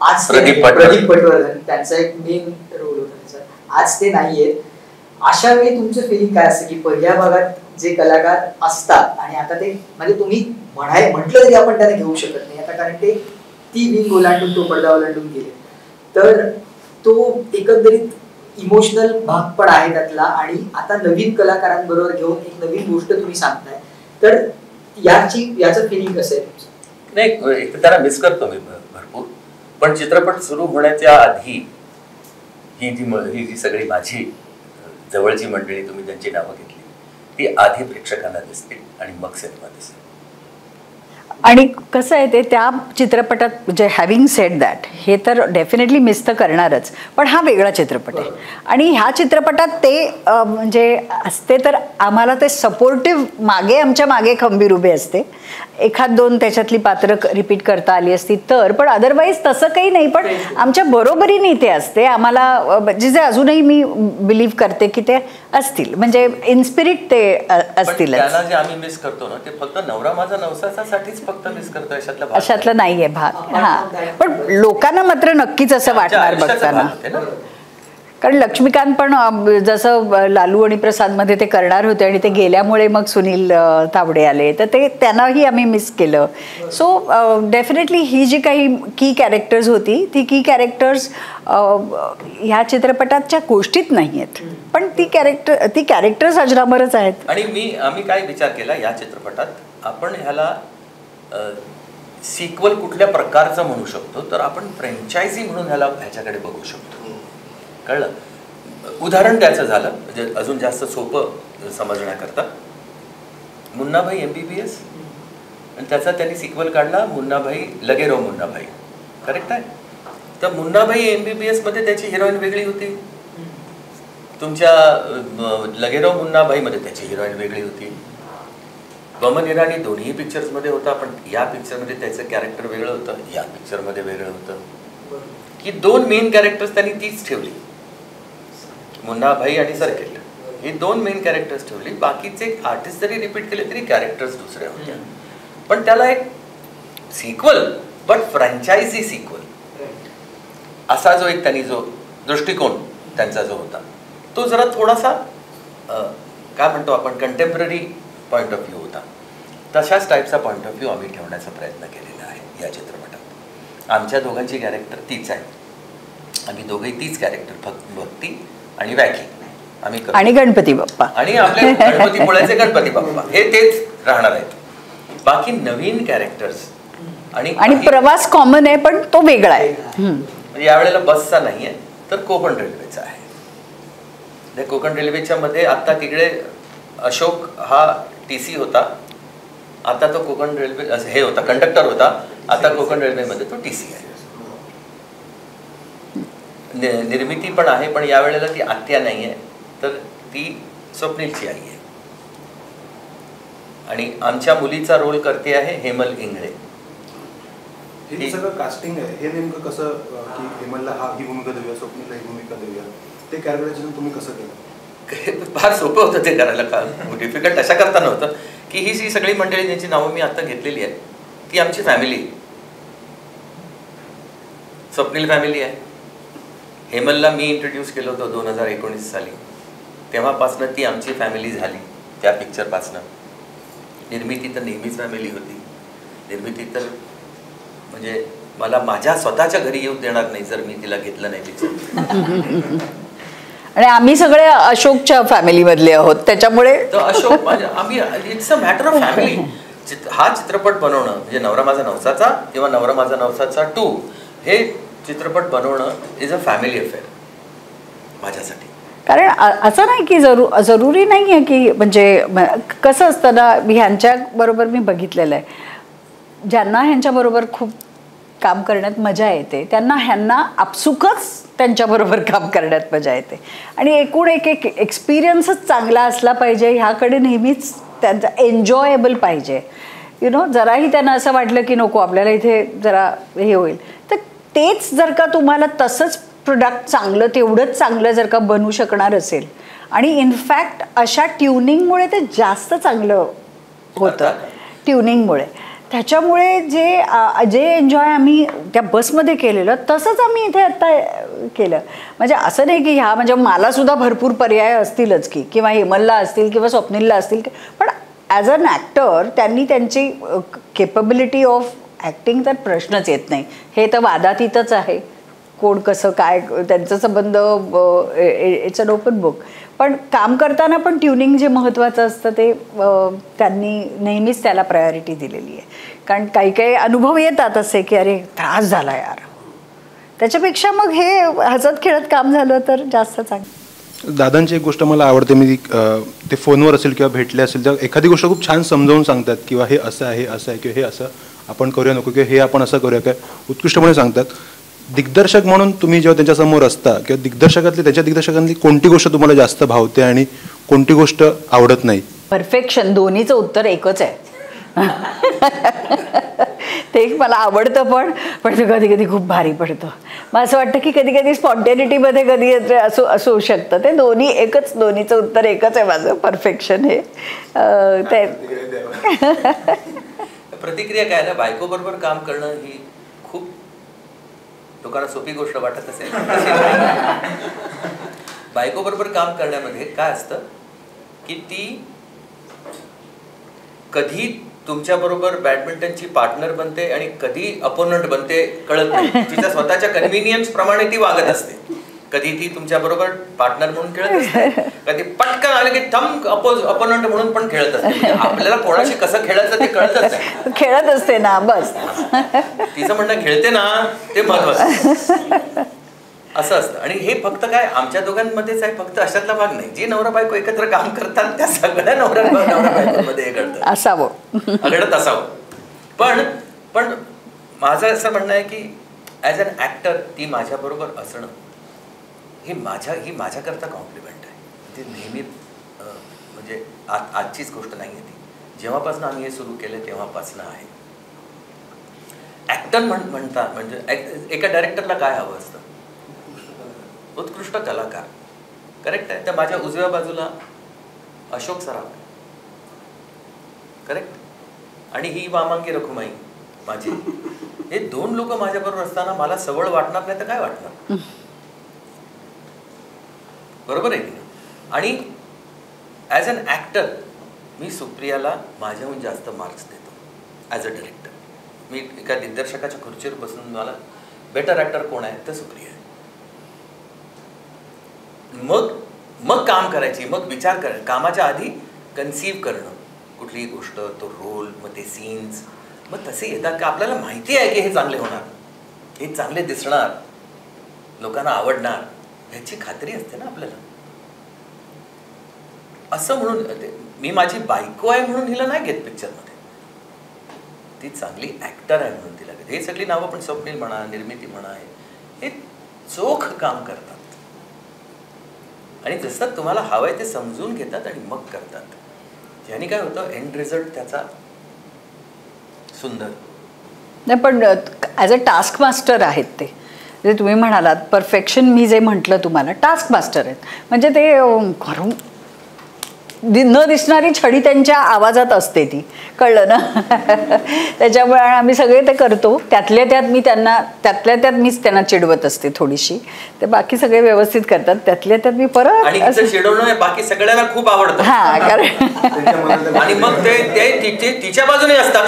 आज प्रदीप पटवर्धन त्यांचा एक मेन रोल होता त्याचा, आज ते नाहीये. अशा वेळी तुमचं फिलिंग काय असतं की पहिल्या भागात जे कलाकार असतात आणि आता ते म्हणजे तुम्ही म्हटलं तरी आपण त्यांना घेऊ शकत नाही आता, कारण ते ती विंग ओलांडून तो पडदा ओलांडून गेले, तर तो एकंदरीत इमोशनल भाग पण आहे त्यातला, आणि आता नवीन कलाकारांबरोबर घेऊन एक नवीन गोष्ट तुम्ही सांगताय, तर याचं फिलिंग कसं आहे? नाही, त्याला मिस करतो मी भरपूर, पण चित्रपट सुरू होण्याच्या आधी ही जी सगळी माझी जवळची मंडळी, तुम्ही ज्यांची नावं घेतली, ती आधी प्रेक्षकांना दिसतील आणि मग सिनेमा दिसेल. आणि कसं आहे ते त्या चित्रपटात म्हणजे हॅव्हिंग सेड दॅट, हे तर डेफिनेटली मिस तर करणारच, पण हा वेगळा चित्रपट आहे. आणि ह्या चित्रपटात ते म्हणजे असते तर आम्हाला ते सपोर्टिव्ह मागे, आमच्या मागे खंबीर उभे असते. एखाद दोन त्याच्यातली पात्र रिपीट करता आली असती तर, पण अदरवाईज तसं काही नाही. पण आमच्या बरोबरीने ते असते आम्हाला, जे अजूनही मी बिलीव्ह करते की ते असतील, म्हणजे इन्स्पिरिट ते असतील. त्याला जे आम्ही मिस करतो ना, ते फक्त नवरा माझा नवसासाठीच फक्त मिस करतो, अशातलं नाहीये भाग. हा, पण लोकांना मात्र नक्कीच असं वाटणार बघताना. कारण लक्ष्मीकांत पण जसं लालू आणि प्रसादमध्ये ते करणार होते आणि ते गेल्यामुळे मग सुनील तावडे आले, तर ते त्यांनाही आम्ही मिस केलं. सो डेफिनेटली ही जी काही की कॅरेक्टर्स होती, ती की कॅरेक्टर्स ह्या चित्रपटाच्या गोष्टीत नाही आहेत, पण ती कॅरेक्टर्स अजरामरच आहेत. आणि आम्ही काय विचार केला या चित्रपटात, आपण ह्याला सिक्वल कुठल्या प्रकारचं म्हणू शकतो, तर आपण फ्रँचायझी म्हणून ह्याच्याकडे बघू शकतो. कळलं? उदाहरण द्यायचं झालं म्हणजे अजून जास्त सोपं समजण्याकरता, मुन्नाभाई MBBS, आणि त्याचा त्यांनी सिक्वल काढला मुन्नाभाई लगेरो मुन्नाभाई. करेक्ट आहे? तर मुन्नाभाई MBBS मध्ये त्याची हिरोईन वेगळी होती, तुमच्या लगेरो मुन्नाभाई मध्ये त्याची हिरोईन वेगळी होती. बमन इराणी दोन्ही पिक्चर्समध्ये होता, पण या पिक्चरमध्ये त्याचं कॅरेक्टर वेगळं होतं, या पिक्चरमध्ये वेगळं होतं. ही दोन मेन कॅरेक्टर्स त्यांनी तीच ठेवली, मुन्नाभाई आणि सर्किट, ही दोन मेन कॅरेक्टर्स ठेवली. बाकीचे आर्टिस्ट जरी रिपीट केले तरी कॅरेक्टर्स दुसरे होते. पण त्याला एक सिक्वल, बट फ्रँचायझी सिक्वल असा जो एक त्यांनी जो दृष्टिकोन त्यांचा जो होता, तो जरा थोडासा काय म्हणतो आपण कंटेम्पररी पॉईंट ऑफ व्ह्यू होता. तशाच टाईपचा पॉईंट ऑफ व्ह्यू आम्ही ठेवण्याचा प्रयत्न केलेला आहे या चित्रपटात. आमच्या दोघांची कॅरेक्टर तीच आहे, आम्ही दोघंही तीच कॅरेक्टर, फक्त भक्ती आणि वॅकी आम्ही करतो, आणि गणपती बाप्पा, आणि आपले गणपतीपुळ्याचे गणपती बाप्पा हे तेच राहणार आहेत. बाकी नवीन कॅरेक्टर्स आणि प्रवास कॉमन आहे, पण तो वेगळा आहे. म्हणजे यावेळेला बसचा नाही आहे, तर कोकण रेल्वेचा आहे. त्या कोकण रेल्वेच्या मध्ये आता तिकडे अशोक हा TC होता, आता तो कोकण रेल्वे हे होता, कंडक्टर होता, आता कोकण रेल्वेमध्ये तो TC आहे. निर्मिती पण आहे, पण यावेळेला ती आत्या नाही आहे, तर ती स्वप्नीलची आई आहे. आणि आमच्या मुलीचा रोल करते आहे हेमल इंगळे. हे सगळं कास्टिंग आहे, हे नेमकं कसं की हेमलला ही भूमिका देऊया, स्वप्नीलला ही भूमिका देऊया, ते कॅरेक्टरायझेशन तुम्ही कसं केलं? फार सोपं होतं ते करायला. का डिफिकल्ट अशा करता नव्हतं की ही सगळी मंडळी ज्यांची नावं मी आता घेतलेली आहेत ती आमची फॅमिली. स्वप्नील फॅमिली आहे. हेमलला मी इंट्रोड्यूस केलं होतं 2019 साली, तेव्हापासनं ती आमची फॅमिली झाली. त्या पिक्चरपासनं निर्मिती तर नेहमीच फॅमिली होती. निर्मिती तर म्हणजे मला माझ्या स्वतःच्या घरी येऊ देणार नाही जर मी तिला घेतलं नाही पिक्चर. आणि आम्ही सगळे अशोकच्या फॅमिली मधले आहोत, त्याच्यामुळे अशोक आम्ही it's a matter of family. हा चित्रपट बनवणं म्हणजे नवरा माझा नवसाचा किंवा नवरा माझा नवसाचा 2 हे चित्रपट बनवणं इज अ फॅमिली अफेअर माझ्यासाठी. कारण असं नाही की जरुरी नाही आहे की म्हणजे कसं असतं ना, ह्यांच्या बरोबर मी बघितलेलं आहे, ज्यांना ह्यांच्याबरोबर खूप काम करण्यात मजा येते त्यांना ह्यांना आपसुकच त्यांच्याबरोबर काम करण्यात मजा येते. आणि एकूण एक एक्सपिरियन्सच चांगला असला पाहिजे, ह्याकडे नेहमीच त्यांचा एन्जॉयेबल पाहिजे. जराही त्यांना असं वाटलं की नको आपल्याला इथे जरा हे होईल, तर तेच जर का तुम्हाला तसंच प्रोडक्ट चांगलं तेवढंच चांगलं जर का बनवू शकणार असेल, आणि इनफॅक्ट अशा ट्युनिंगमुळे ते जास्त चांगलं होतं. ट्युनिंगमुळे त्याच्यामुळे जे एन्जॉय आम्ही त्या बसमध्ये केलेलं तसंच आम्ही इथे आत्ता केलं. म्हणजे असं नाही की म्हणजे मलासुद्धा भरपूर पर्याय असतीलच की, किंवा हेमलला असतील किंवा स्वप्नीलला असतील, पण ॲज अन ॲक्टर त्यांनी त्यांची केपेबिलिटी ऑफ ॲक्टिंग तर प्रश्नच येत नाही. हे तर वादातीतच आहे, कोण कसं काय त्यांचा संबंध इट्स अन ओपन बुक. पण काम करताना पण ट्युनिंग जे महत्त्वाचं असतं ते त्यांनी नेहमीच त्याला प्रायोरिटी दिलेली आहे. कारण काही काही अनुभव येतात असे की अरे त्रास झाला यार, त्याच्यापेक्षा मग हे हसत खेळत काम झालं तर जास्त चांगलं. दादांची एक गोष्ट मला आवडते, मी ते फोनवर असेल किंवा भेटले असेल तर एखादी गोष्ट खूप छान समजावून सांगतात किंवा हे असं आहे किंवा हे असं आपण करूया नको किंवा हे आपण असं करूया काय उत्कृष्टपणे सांगतात. दिग्दर्शक म्हणून तुम्ही जेव्हा त्यांच्यासमोर असता किंवा त्यांच्या दिग्दर्शकांनी कोणती गोष्ट तुम्हाला जास्त भावते आणि कोणती गोष्ट आवडत नाही? परफेक्शन, दोन्हीचं उत्तर एकच आहे. ते मला आवडतं पण ते कधी कधी खूप भारी पडतं. मग असं वाटतं की कधी कधी स्पॉन्टेनिटीमध्ये कधी असू शकतं. ते दोन्हीचं उत्तर एकच आहे माझं, परफेक्शन हे. ते प्रतिक्रिया काय ना, बायको बरोबर काम करणं ही खूप लोकांना सोपी गोष्ट वाटत असेल. बायको बरोबर काम करण्यामध्ये काय असतं की ती कधी तुमच्या बरोबर बॅडमिंटनची पार्टनर बनते आणि कधी अपोनंट बनते कळत नाही. तिच्या स्वतःच्या कन्व्हिनियन्स प्रमाणे ती वागत असते. कधी ती तुमच्या बरोबर पार्टनर म्हणून खेळत असते, कधी पटकन आले की थम अपोनंट म्हणून पण खेळत असते. म्हणजे आपल्याला कोणाशी कसं खेळायचं ते कळतच आहे. खेळत असते ना बस. तिचं म्हणणं खेळते ना ते महत्वाचं असं असतं. आणि हे फक्त काय आमच्या दोघांमध्येच आहे, फक्त अशातला भाग नाही. जी नवरा बायको एकत्र काम करतात त्या सगळ्या नवरा बायकोमध्ये हे घडतं, घडत असावं. पण माझं असं म्हणणं आहे की ॲज अन ॲक्टर ती माझ्याबरोबर असणं ही माझ्याकरता कॉम्प्लिमेंट आहे. ती नेहमी म्हणजे आजचीच गोष्ट नाही आहे ती, जेव्हापासून आम्ही हे सुरू केलं तेव्हापासून आहे. ॲक्टर म्हणता म्हणजे एका डायरेक्टरला काय हवं असतं? उत्कृष्ट कलाकार. करेक्ट आहे. तर माझ्या उजव्या बाजूला अशोक सराफ, करेक्ट, आणि ही वामांगी रखुमाई माझी. हे दोन लोक माझ्याबरोबर असताना मला सवळ वाटणार नाही तर काय वाटणार? बरोबर आहे की नाही? आणि ॲज अन ॲक्टर मी सुप्रियाला माझ्याहून जास्त मार्क्स देतो ॲज अ डायरेक्टर. मी एका दिग्दर्शकाच्या खुर्चीवर बसून मला बेटर ॲक्टर कोण आहे तर सुप्रिया आहे. मग काम करायची, मग विचार करायचा. कामाच्या आधी कन्सीव्ह करणं कुठलीही गोष्ट, तो रोल, मग ते सीन्स मग तसे येतात का आपल्याला माहिती आहे की हे चांगले होणार, हे चांगले दिसणार, लोकांना आवडणार, ह्याची खात्री असते ना आपल्याला. असं म्हणून मी माझी बायको आहे म्हणून हिला नाही घेत पिक्चरमध्ये, ती चांगली ॲक्टर आहे म्हणून तिला घेत. हे सगळी नावं पण स्वप्नील म्हणा, निर्मिती म्हणा, हे चोख काम करतात आणि जसं तुम्हाला हवंय ते समजून घेतात आणि मग करतात. ज्याने काय होतं एंड रिझल्ट त्याचा सुंदर. नाही पण ॲज अ टास्क मास्टर आहेत ते. जे तुम्ही म्हणालात परफेक्शन, मी जे म्हटलं तुम्हाला टास्क मास्टर आहेत. म्हणजे ते घरून न दिसणारी छडी त्यांच्या आवाजात असते ती, कळलं ना. त्याच्यामुळे आम्ही सगळे ते करतो. त्यातल्या त्यात मीच त्यांना चिडवत असते थोडीशी. ते बाकी सगळे व्यवस्थित करतात. त्यातल्या त्यात मी परत चिडवणं बाकी सगळ्यांना खूप आवडतं. हा कारण आणि मग ते तिच्या बाजूने असतात.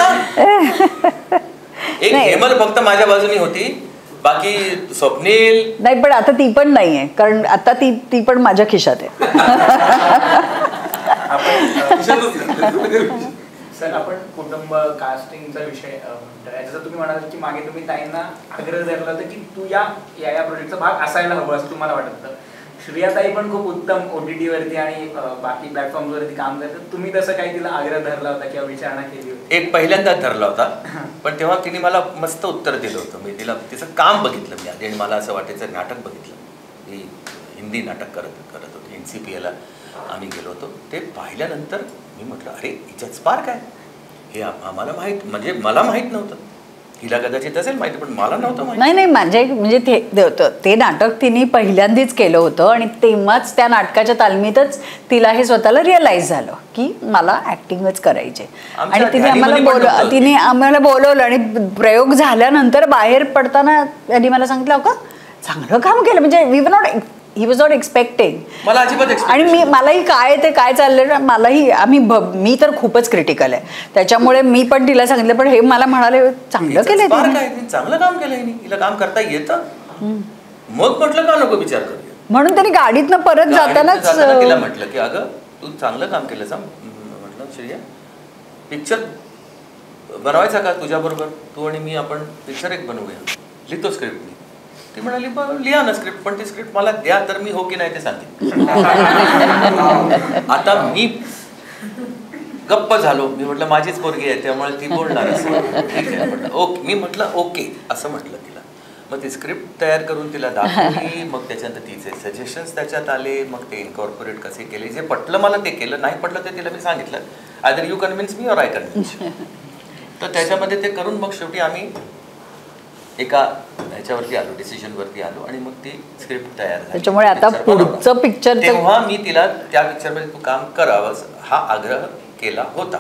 एक हेमल फक्त माझ्या बाजूने होती, बाकी स्वप्नील नाही. पण आता ती पण नाहीये, कारण आता ती पण माझ्या खिशात आहे. सर आपण कुटुंब कास्टिंगचा विषय म्हणतोय. जसं तुम्ही म्हणाल की मागे तुम्ही ताईंना आग्रह धरला होता की तू या प्रोजेक्टचा भाग असायला हवं असं तुम्हाला वाटत होतं. श्रियाताई पण खूप उत्तम OTT वरती आणि बाकी प्लॅटफॉर्मवरती काम करतात. तुम्ही तसं काही तिला आग्रह धरला होता किंवा विचारणा केली होती? एक पहिल्यांदाच धरला होता, पण तेव्हा तिने मला मस्त उत्तर दिलं होतं. मी तिला तिचं काम बघितलं मी आधी आणि मला असं वाटायचं नाटक बघितलं. ही हिंदी नाटक करत होती. NCPला आम्ही गेलो होतो. ते पाहिल्यानंतर मी म्हटलं अरे हिच्यात स्पार्क आहे. हे आम्हाला माहीत, म्हणजे मला माहीत नव्हतं. हिला कदाचित असेल माहिती पण मला नव्हतं माहिती. नाही माझे म्हणजे ते नाटक तिने पहिल्यांदाच केलं होतं आणि तेव्हाच त्या नाटकाच्या तालमीतच तिला हे स्वतःला रिअलाइज झालं की मला ऍक्टिंगच करायचे. आणि तिने आम्हाला बोलवलं आणि प्रयोग झाल्यानंतर बाहेर पडताना त्यांनी मला सांगितलं का चांगलं काम केलं. म्हणजे ही वॉज नॉट एक्सपेक्टिंग. मला अजिबात आणि मलाही काय चाललं मी तर खूपच क्रिटिकल आहे. त्याच्यामुळे मी पण तिला सांगितलं, पण हे मला म्हणाले चांगलं केलं, चांगलं काम केलं, हिला काम करता येतं. मग म्हटलं का नको विचार करूया. म्हणून त्यांनी गाडीतनं परत जातानाच तिला म्हटलं की अगं तू चांगलं काम केलं सांग. म्हटलं श्रेया पिक्चर बनवायचा का तुझ्याबरोबर, तू आणि मी आपण पिक्चर एक बनवूया, लिहितो स्क्रिप्ट मी. ती म्हणाली लिहा ना स्क्रिप्ट, पण ती स्क्रिप्ट मला द्या तर मी हो की नाही ते सांगेन. आता मी गप्प झालो. मी म्हटलं माझीच पोरगी आहे त्यामुळे ती बोलणार असं. ठीक आहे म्हटलं ओके. मी म्हटलं ओके असं म्हटलं तिला. मग ती स्क्रिप्ट तयार करून तिला दाखवली. मग त्याच्यानंतर तिचे सजेशन्स त्याच्यात आले. मग ते इन्कॉर्पोरेट कसे केले, जे पटलं मला ते केलं, नाही पटलं ते तिला मी सांगितलं either you convince me or I convince. तर त्याच्यामध्ये ते करून मग शेवटी आम्ही एका ह्याच्यावरती आलो, डिसिजनवरती आलो आणि मग ती स्क्रिप्ट तयार झाली. त्याच्यामुळे आता पुढचं पिक्चर तेव्हा मी तिला त्या पिक्चरमध्ये तू काम करावंस हा आग्रह केला होता.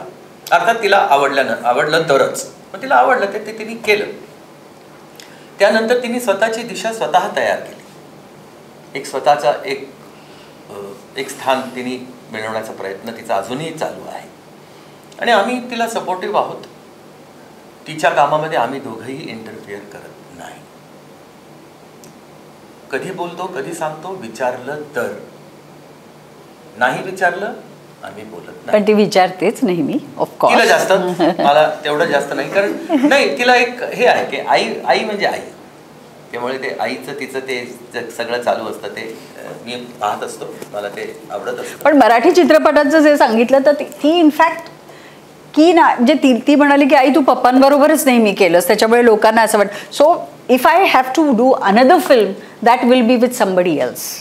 अर्थात तिला आवडलं तरच. मग तिला आवडलं ते तिने केलं. त्यानंतर तिने स्वतःची दिशा स्वतः तयार केली. एक स्वतःचा एक स्थान तिने मिळवण्याचा प्रयत्न तिचा अजूनही चालू आहे आणि आम्ही तिला सपोर्टिव्ह आहोत. तिच्या कामामध्ये आम्ही दोघंही इंटरफिअर करत नाही. कधी बोलतो, कधी सांगतो, विचारलं तर. नाही विचारलं आम्ही बोलत नाही. पण ती विचारतेच नेहमी ऑफकोर्स. तिला जास्त, मला तेवढं जास्त नाही. कारण नाही, तिला एक हे आहे की आई म्हणजे आई. त्यामुळे ते आईचं तिचं ते सगळं चालू असतं ते मी पाहत असतो. मला ते आवडत असतं. पण मराठी चित्रपटाचं जे सांगितलं तर ती इनफॅक्ट की ना, म्हणजे ती म्हणाली की आई तू पप्पांबरोबरच नेहमी केलंस, त्याच्यामुळे लोकांना असं वाटतं. So if I have to do another film that will be with somebody else.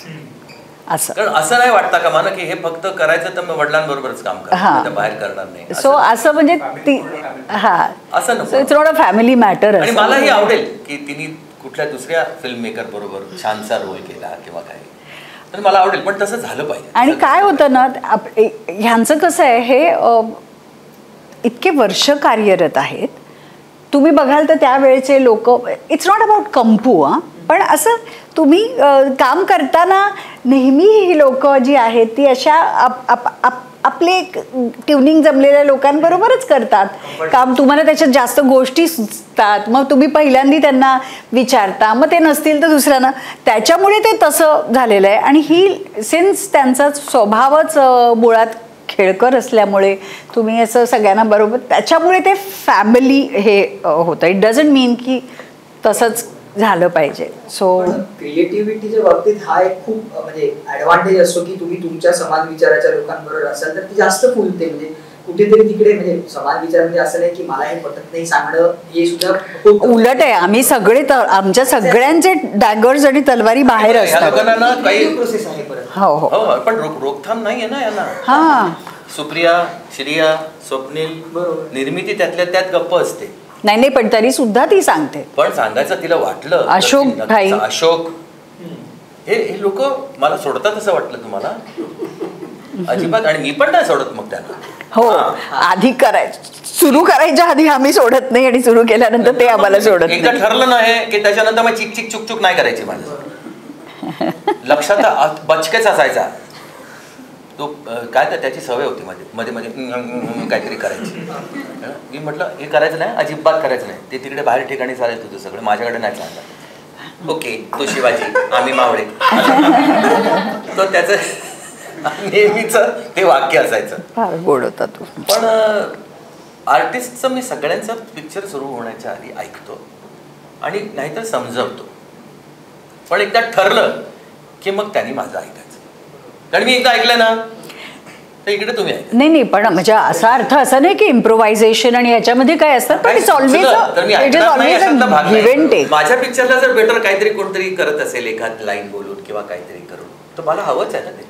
असं कारण असं नाही वाटतं का मला की हे फक्त करायचं तर मग वडिलांबरोबरच काम करायचं, बाहेर करणार नाही. सो असं म्हणजे ती असं नको. It's not a family matter. आणि मलाही आवडेल की तिने कुठल्या दुसऱ्या फिल्म मेकर बरोबर छानसा रोल केला किंवा काय, तर मला आवडेल. पण तसं झालं पाहिजे. आणि काय होतं ना, ह्यांचं कसं आहे, हे इतके वर्ष कार्यरत आहेत. तुम्ही बघाल तर त्यावेळेचे लोक, इट्स नॉट अबाउट कंपू पण असं तुम्ही काम करताना नेहमी ही लोक जी आहेत ती अशा आपले ट्युनिंग जमलेल्या लोकांबरोबरच करतात काम. तुम्हाला त्याच्यात जास्त गोष्टी सुचतात, मग तुम्ही पहिल्यांदा त्यांना विचारता, मग ते नसतील तर दुसऱ्यांना. त्याच्यामुळे ते तसं झालेलं आहे. आणि ही सिन्स त्यांचा स्वभावच मुळात खेळकर असल्यामुळे तुम्ही असं सगळ्यांना बरोबर, त्याच्यामुळे ते फॅमिली हे होतं. इट डझंट मीन की तसंच झालं पाहिजे. सो क्रिएटिव्हिटीच्या बाबतीत हा एक खूप म्हणजे ऍडव्हान्टेज असतो की तुम्ही तुमच्या समान विचाराच्या लोकांबरोबर असाल तर ती जास्त फुलते. म्हणजे कुठेतरी तिकडे म्हणजे समान विचार म्हणजे असं नाही की मला हे पटत नाही सांगणं, हे सुद्धा उलट आहे. आम्ही सगळे आमच्या सगळ्यांचे डॅगर्स आणि तलवारी बाहेर असतात. प्रोसेस आहे परत. हो हो, पण रोकथाम नाहीये ना यांना. हा, सुप्रिया, श्रिया, स्वप्नील, निर्मिती त्यातल्या त्यात गप्प असते. नाही पण तरी सुद्धा ती सांगते. पण सांगायचं तिला वाटलं. अशोक हे लोक मला सोडतात असं वाटलं तुम्हाला? अजिबात. आणि मी पण नाही सोडत मग त्यांना. हो, आधी सुरू करायच्या आधी आम्ही सोडत नाही आणि सुरू केल्यानंतर ते आम्हाला सोडत नाही. एकदा ठरलं नाही की त्याच्यानंतर मग चिक चिक चुक चुक नाही करायची. माझ्या लक्षात बचकेच असायचा तो. काय तर त्याची सवय होती मध्ये मध्ये काहीतरी करायची. मी म्हटलं हे करायचं नाही, अजिबात करायचं नाही. ते तिकडे बाहेर ठिकाणी चालेल तुझं सगळं, माझ्याकडे नाही चालणार. ओके, तो शिवाजी, आम्ही मावळे. तो त्याचं नेहमीच ते वाक्य असायचं. फार गोड होता तू. पण आर्टिस्टचं मी सगळ्यांचं पिक्चर सुरू होण्याच्या आधी ऐकतो आणि नाहीतर समजवतो. पण एकदा ठरलं की मग त्यांनी माझं ऐकायचं. कारण मी एकदा ऐकलं ना तर इकडे तुम्ही ऐका. नाही पण म्हणजे असा अर्थ असा नाही की इम्प्रोव्हायझेशन आणि याच्यामध्ये काय असतात, पण इट्स ऑलवेज इव्हेंट आहे. माझ्या पिक्चरला जर बेटर काहीतरी कोणतरी करत असेल एखाद लाईन बोलून किंवा काहीतरी करून, तर मला हवंच आहे ना ते.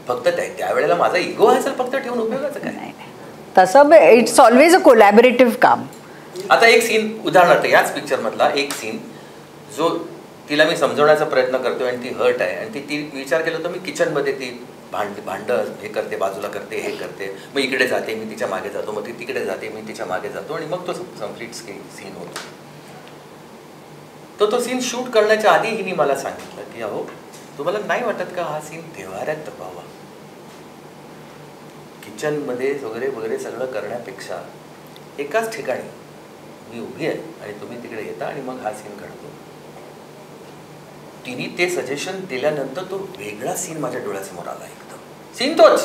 फक्त त्यावेळेला माझा इगो असेल फक्त ठेवून उपयोगाचं काय नाही. तसं इट्स ऑलवेज अ कोलॅबोरेटिव्ह काम. आता एक सीन उदाहरणार्थ याच पिक्चर मधला एक सीन जो तिला मी समजवण्याचा प्रयत्न करतोय आणि ती हर्ट आहे आणि ती विचार केला तर मी किचनमध्ये ती भांड हे करते, बाजूला करते, हे करते, मग इकडे जाते, मी तिच्या मागे जातो, मग ती तिकडे जाते, मी तिच्या मागे जातो आणि मग तो कम्प्लीट सीन होतो. तो सीन शूट करण्याच्या आधी हिने मला सांगितलं की अहो तुम्हाला नाही वाटत का हा सीन देव्हाऱ्यात तपावा, किचनमध्ये वगैरे वगैरे सगळं करण्यापेक्षा एकाच ठिकाणी मी उभी आहे आणि तुम्ही तिकडे येता आणि मग हा सीन घडतो. तिने ते सजेशन दिल्यानंतर तो वेगळा सीन माझ्या डोळ्यासमोर आला एकदम. सीन तोच,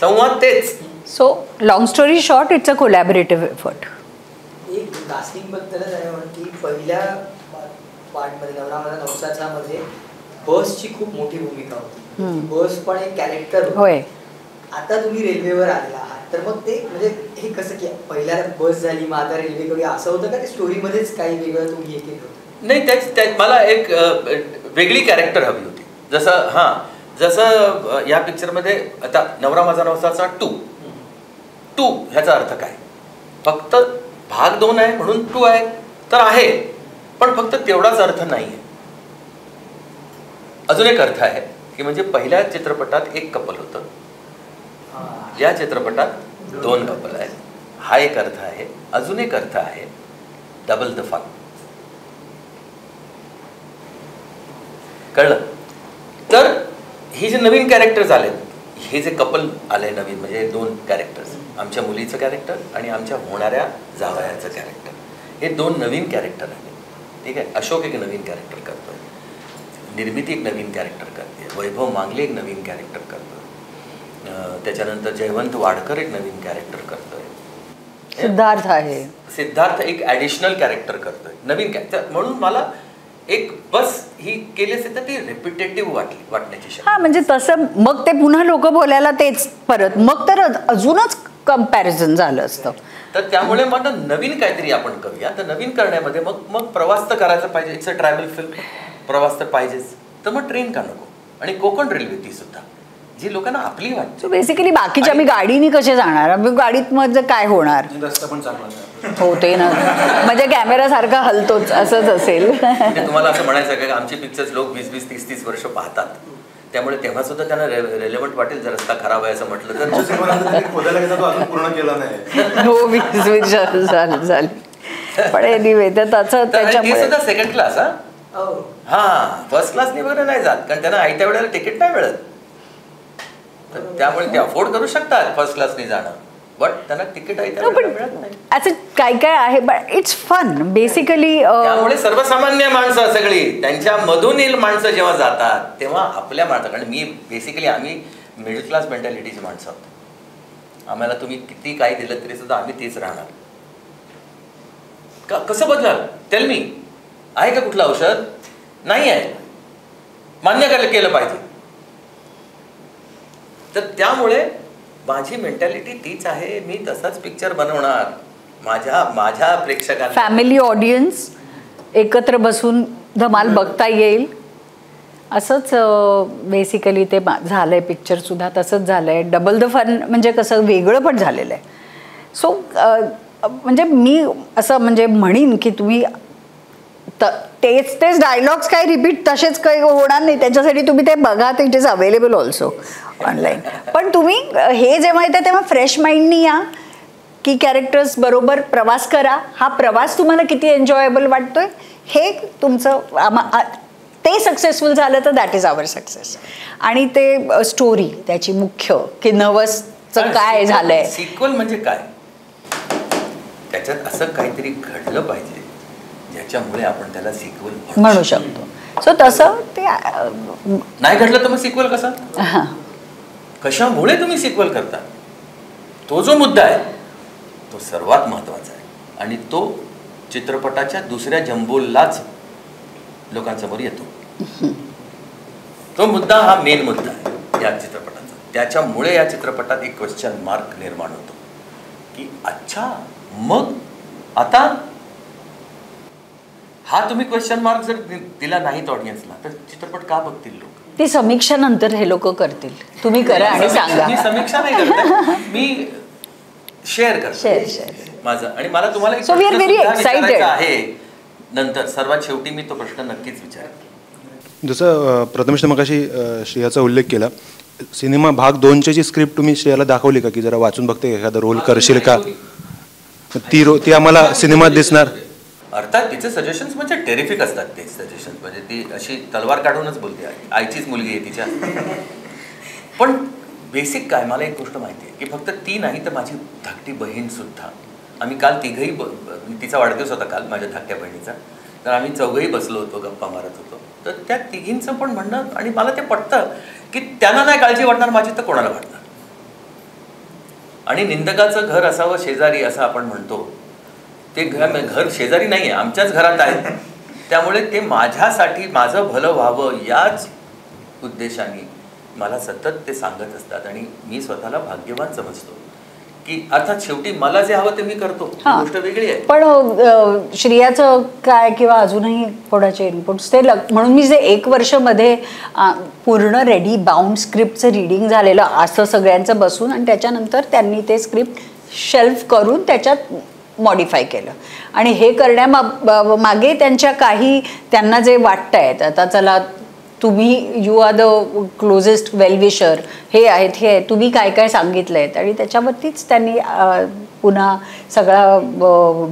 संवाद तेच. So long story short, it's a collaborative effort. एक कास्टिंग बद्दलच आहे म्हणून की पहिल्या पार्टमध्ये नवरा माझा नवसाचा मध्ये बसची खूप मोठी भूमिका होती. बस पण एक कॅरेक्टर होय. आता तुम्ही रेल्वेवर आलेला आहात तर मग ते म्हणजे हे कसं की पहिल्या बस झाली मग आता रेल्वे करूया असं होतं का ते स्टोरीमध्येच काही वेगळं तुम्ही हे केलं होतं? नाही, त्यात मला एक वेगळी कॅरेक्टर हवी होती. जसं या पिक्चरमध्ये आता नवरा माझा नवसाचा 2 ह्याचा अर्थ काय? फक्त भाग 2 आहे म्हणून 2 आहे तर आहे, पण फक्त तेवढाच अर्थ नाही आहे. अजून एक अर्थ आहे की म्हणजे पहिल्या चित्रपटात एक कपल होतं, या चित्रपटात 2 कपल आहेत. हा एक अर्थ आहे. अजून एक अर्थ आहे, डबल द फन. कळलं? तर हे जे नवीन कॅरेक्टर्स आलेत, हे जे कपल आले नवीन म्हणजे 2 कॅरेक्टर्स, आमच्या मुलीचं कॅरेक्टर आणि आमच्या होणाऱ्या जावयाचं कॅरेक्टर, हे 2 नवीन कॅरेक्टर आहेत. ठीक आहे. अशोक एक नवीन कॅरेक्टर करतोय, निर्मिती एक नवीन कॅरेक्टर करते, वैभव मांगले एक नवीन कॅरेक्टर करतोय, त्याच्यानंतर जयवंत वाडकर एक नवीन कॅरेक्टर करतोय, सिद्धार्थ एक ॲडिशनल कॅरेक्टर करतोय, नवीन कॅरेक्टर. म्हणून मला एक बस ही केली असेल तर ती रिपिटेटिव्ह वाटण्याची शक्यता. हा म्हणजे तसं मग ते पुन्हा लोक बोलायला तेच परत, मग तर अजूनच कम्पॅरिझन झालं असतं. तर त्यामुळे मग नवीन काहीतरी आपण करूया. तर नवीन करण्यामध्ये मग प्रवास तर करायचा पाहिजे. इट्स अ ट्रॅव्हल फिल्म, प्रवास तर पाहिजेच. तर मग ट्रेन का नको? आणि कोकण रेल्वे ती सुद्धा जी लोकांना आपली वाटते. सो बेसिकली बाकीच्या आम्ही गाडीने कसे जाणार? आम्ही गाडीत मग काय होणार? रस्ता पण चांगला नाही. हो ते ना, म्हणजे कॅमेरा सारखा हलतोच असंच असेल. म्हणजे तुम्हाला असं म्हणायचं का आमचे पिक्चर्स लोक 20-20, 30-30 वर्ष पाहतात, त्यामुळे तेव्हा सुद्धा त्यांना रेलेव्हंट वाटेल जर रस्ता खराब आहे असं म्हटलं तर. पूर्ण केला नाही. हो 20 झाली. पण एनिवे त्याच्यामुळे सुद्धा सेकंड क्लास. हा फर्स्ट क्लासने वगैरे नाही जात, कारण त्यांना आयत्या वेळेला तिकीट नाही मिळत. तर त्यामुळे ते अफोर्ड करू शकतात फर्स्ट क्लासने जाणं, बट त्यांना तिकीट आयत्या वेळेला मिळत नाही. असं काय काय आहे, बट इट्स फन बेसिकली. त्यामुळे सर्वसामान्य माणसं सगळी त्यांच्या मधून माणसं जेव्हा जातात तेव्हा आपल्या माणसं, कारण मी बेसिकली आम्ही मिडल क्लास मेंटॅलिटीची माणसं आहोत. आम्हाला तुम्ही किती काही दिलं तरी सुद्धा आम्ही तेच राहणार. कसं बदलाल? Tell me. आहे का कुठलं औषध? नाही आहे. मान्य केलं पाहिजे. तर त्यामुळे माझी मेंटॅलिटी तीच आहे. मी तसाच पिक्चर बनवणार. माझ्या प्रेक्षकांना, फॅमिली ऑडियन्स एकत्र बसून धमाल बघता येईल असंच बेसिकली ते झालंय. पिक्चरसुद्धा तसंच झालंय. डबल द फन म्हणजे कसं वेगळं पण झालेलं आहे. सो म्हणजे मी असं म्हणजे म्हणीन की तुम्ही तेच डायलॉग्स काही रिपीट तसेच काही होणार नाही. त्याच्यासाठी तुम्ही ते बघा, it is available also online. पण तुम्ही हे जेव्हा येतं तेव्हा फ्रेश माइंडनी या की कॅरेक्टर्स बरोबर प्रवास करा. हा प्रवास तुम्हाला किती एन्जॉयबल वाटतोय हे तुमचं, ते सक्सेसफुल झालं तर दॅट इज आवर सक्सेस. आणि ते स्टोरी त्याची मुख्य की नवसचं काय झालंय, सिक्वल म्हणजे काय, त्याच्यात असं काहीतरी घडलं पाहिजे ज्याच्यामुळे आपण त्याला सिक्वल म्हणू शकतो. सो तसं ते नाही घडलं तर मग सिक्वल कसा? कशामुळे तुम्ही सिक्वल करता, तो जो मुद्दा आहे तो सर्वात महत्वाचा आहे. आणि तो चित्रपटाच्या दुसऱ्या जंबोलाच लोकांसमोर येतो. तो मुद्दा हा मेन मुद्दा आहे या चित्रपटाचा. त्याच्यामुळे या चित्रपटात एक क्वेश्चन मार्क निर्माण होतो की अच्छा मग आता हा तुम्ही क्वेश्चन मार्क जर दिला नाहीत ऑडियन्सला तर चित्रपट का बघतील लोक? ती समीक्षा नंतर हे लोक करतील. तुम्ही करा आणि सांगा. मी समीक्षा नाही करत, मी शेअर करतो माझं. आणि मला तुम्हाला एक प्रश्न विचारायचा आहे नंतर, सर्वात शेवटी मी तो प्रश्न नक्कीच विचारेन. जसं प्रथमेशने मगाशी श्रेयाचा उल्लेख केला, सिनेमा भाग 2ची जी स्क्रिप्ट तुम्ही श्रेयाला दाखवली का की जरा वाचून बघते एखादा रोल करशील का? ती आम्हाला सिनेमात दिसणार. अर्थात तिचे सजेशन्स म्हणजे टेरिफिक असतात. ते सजेशन्स म्हणजे ती अशी तलवार काढूनच बोलते, आईचीच मुलगी आहे तिच्या. पण बेसिक काय, मला एक गोष्ट माहिती आहे की फक्त ती नाही तर माझी धाकटी बहीण सुद्धा, आम्ही काल तिघही, तिचा वाढदिवस होता काल माझ्या धाकट्या बहिणीचा, तर आम्ही चौघही बसलो होतो, गप्पा मारत होतो. तर त्या तिघींचं पण म्हणणं, आणि मला ते पटतं की त्यांना नाही काळजी वाटणार माझी तर कोणाला वाटणार. आणि निंदकाचं घर असावं शेजारी असं आपण म्हणतो, ते घर शेजारी नाही आहे, आमच्याच घरात आहे. त्यामुळे ते माझ्यासाठी माझं भलं व्हावं याच उद्देशाने मला सतत ते सांगत असतात. आणि मी स्वतःला भाग्यवान समजतो की अर्थात शेवटी मला जे हवं ते मी करतो, ही गोष्ट वेगळी आहे. पण श्रियाचं काय किंवा अजूनही कोणाचे इनपुट्स ते म्हणून मी जे 1 वर्ष मध्ये पूर्ण रेडी बाउंड स्क्रिप्टचं रिडिंग झालेलं असं सगळ्यांचं बसून, आणि त्याच्यानंतर त्यांनी ते स्क्रिप्ट शेल्फ करून त्याच्यात मॉडिफाय केलं. आणि हे करण्यामागे त्यांच्या काही त्यांना जे वाटतंय, आता चला तुम्ही you are the closest wellwisher, हे आहेत हे आहेत, तुम्ही काय काय सांगितलं आहेत, आणि त्याच्यावरतीच त्यांनी पुन्हा सगळा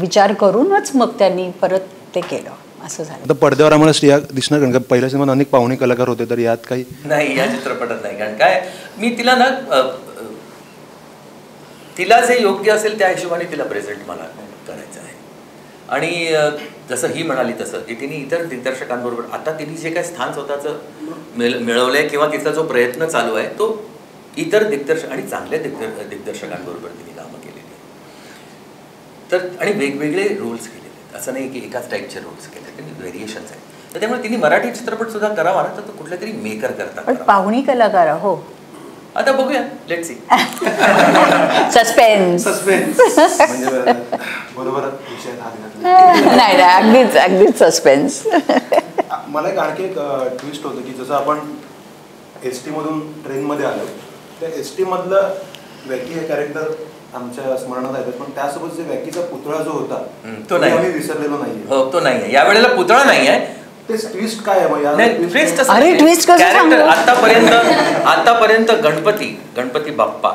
विचार करूनच मग त्यांनी परत ते केलं, असं झालं. आता पडद्यावर आम्हाला श्रेया दिसणार, कारण का पहिल्या सिनेमात अनेक पाहुणे कलाकार होते, तर यात काही नाही, या चित्रपटात नाही. कारण काय, मी तिला ना तिला जे योग्य असेल त्या हिशोबाने तिला प्रेझेंट मला करायचं आहे. आणि जसं ही म्हणाली तसं की तिने इतर दिग्दर्शकांबरोबर, आता तिने जे काही स्थान स्वतःचं मिळवलंय किंवा तिचा जो प्रयत्न चालू आहे तो इतर दिग्दर्शक आणि चांगल्या दिग्दर्शकांबरोबर तिने कामं केलेली आहेत. तर आणि वेगवेगळे रोल्स केलेले आहेत, असं नाही की एकाच टाईपचे रोल्स केले, त्यांनी व्हेरिएशन्स आहेत. तर त्यामुळे तिने मराठी चित्रपट सुद्धा करावा ना, तर तो कुठल्या तरी मेकर करता. पण पाहुणी कलाकार हो, आता बघूया, लेट्स सी. सस्पेन्स म्हणजे बरोबर नाही अगदीच सस्पेन्स. मला एक आणखी एक ट्विस्ट होतं की जसं आपण ST मधून ट्रेनमध्ये आलो, त्या ST मधलं वॅकी हे कॅरेक्टर आमच्या स्मरणात येतात, पण त्यासोबत जे वॅकीचा पुतळा जो होता तो नाही, आम्ही विसरलेलो नाहीये. हो, तो नाही आहे यावेळेला, पुतळा नाही आहे. ते ट्विस्ट काय आहे मग? ट्विस्ट कॅरेक्टर आतापर्यंत गणपती बाप्पा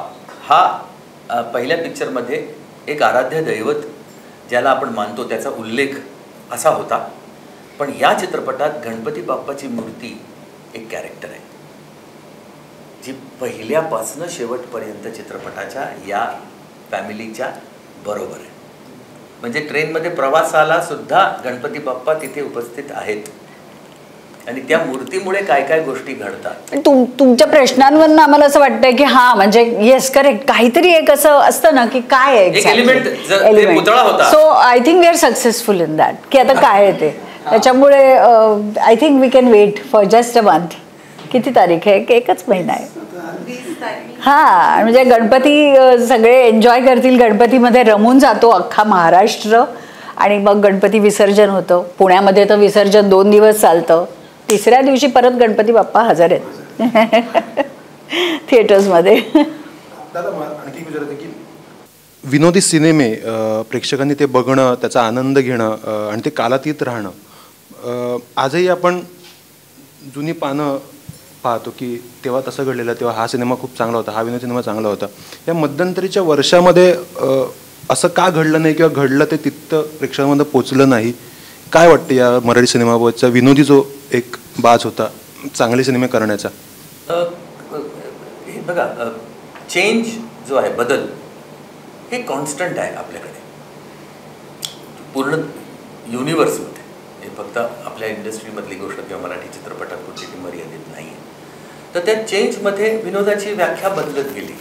हा पहिल्या पिक्चरमध्ये एक आराध्य दैवत ज्याला आपण मानतो त्याचा उल्लेख असा होता. पण या चित्रपटात गणपती बाप्पाची मूर्ती एक कॅरेक्टर आहे जी पहिल्यापासून शेवटपर्यंत चित्रपटाच्या या फॅमिलीच्या बरोबर आहे. म्हणजे ट्रेनमध्ये प्रवासाला सुद्धा गणपती बाप्पा तिथे उपस्थित आहेत, आणि त्या मूर्तीमुळे काय काय गोष्टी घडतात. तुमच्या प्रश्नांवरून आम्हाला असं वाटतंय की हा म्हणजे येस करेक्ट, काहीतरी एक असं असतं ना की काय आहे एक एलिमेंट पुतळा होता. So I think we are successful in that की आता काय आहे ते. त्याच्यामुळे I think we can wait for just a month. किती तारीख आहे? 1च महिना आहे. हा, म्हणजे गणपती सगळे एन्जॉय करतील, गणपतीमध्ये रमून जातो अख्खा महाराष्ट्र, आणि मग गणपती विसर्जन होतं. पुण्यामध्ये तर विसर्जन 2 दिवस चालतं, 3ऱ्या दिवशी परत गणपती बाप्पा हजर आहेत थिएटर्समध्ये. दादा आणखी विचारायचं की विनोदी सिनेमे प्रेक्षकांनी ते बघणं, त्याचा आनंद घेणं आणि ते कालातीत राहणं, आजही आपण जुनी पानं पाहतो की तेव्हा तसं घडलेलं, तेव्हा हा सिनेमा खूप चांगला होता, हा विनोदी सिनेमा चांगला होता. या मध्यंतरीच्या वर्षामध्ये असं का घडलं नाही किंवा घडलं ते तिथं प्रेक्षकांमध्ये पोचलं नाही? काय वाटतं या मराठी सिनेमाबाबतचा विनोदी जो एक बाज होता चांगले सिनेमे करण्याचा? हे बघा, चेंज जो आहे, बदल हे कॉन्स्टंट आहे आपल्याकडे पूर्ण युनिवर्समध्ये. हे फक्त आपल्या इंडस्ट्रीमधली गोष्ट किंवा मराठी चित्रपटापुरती ती मर्यादित नाही आहे. तर त्या चेंजमध्ये विनोदाची व्याख्या बदलत गेली.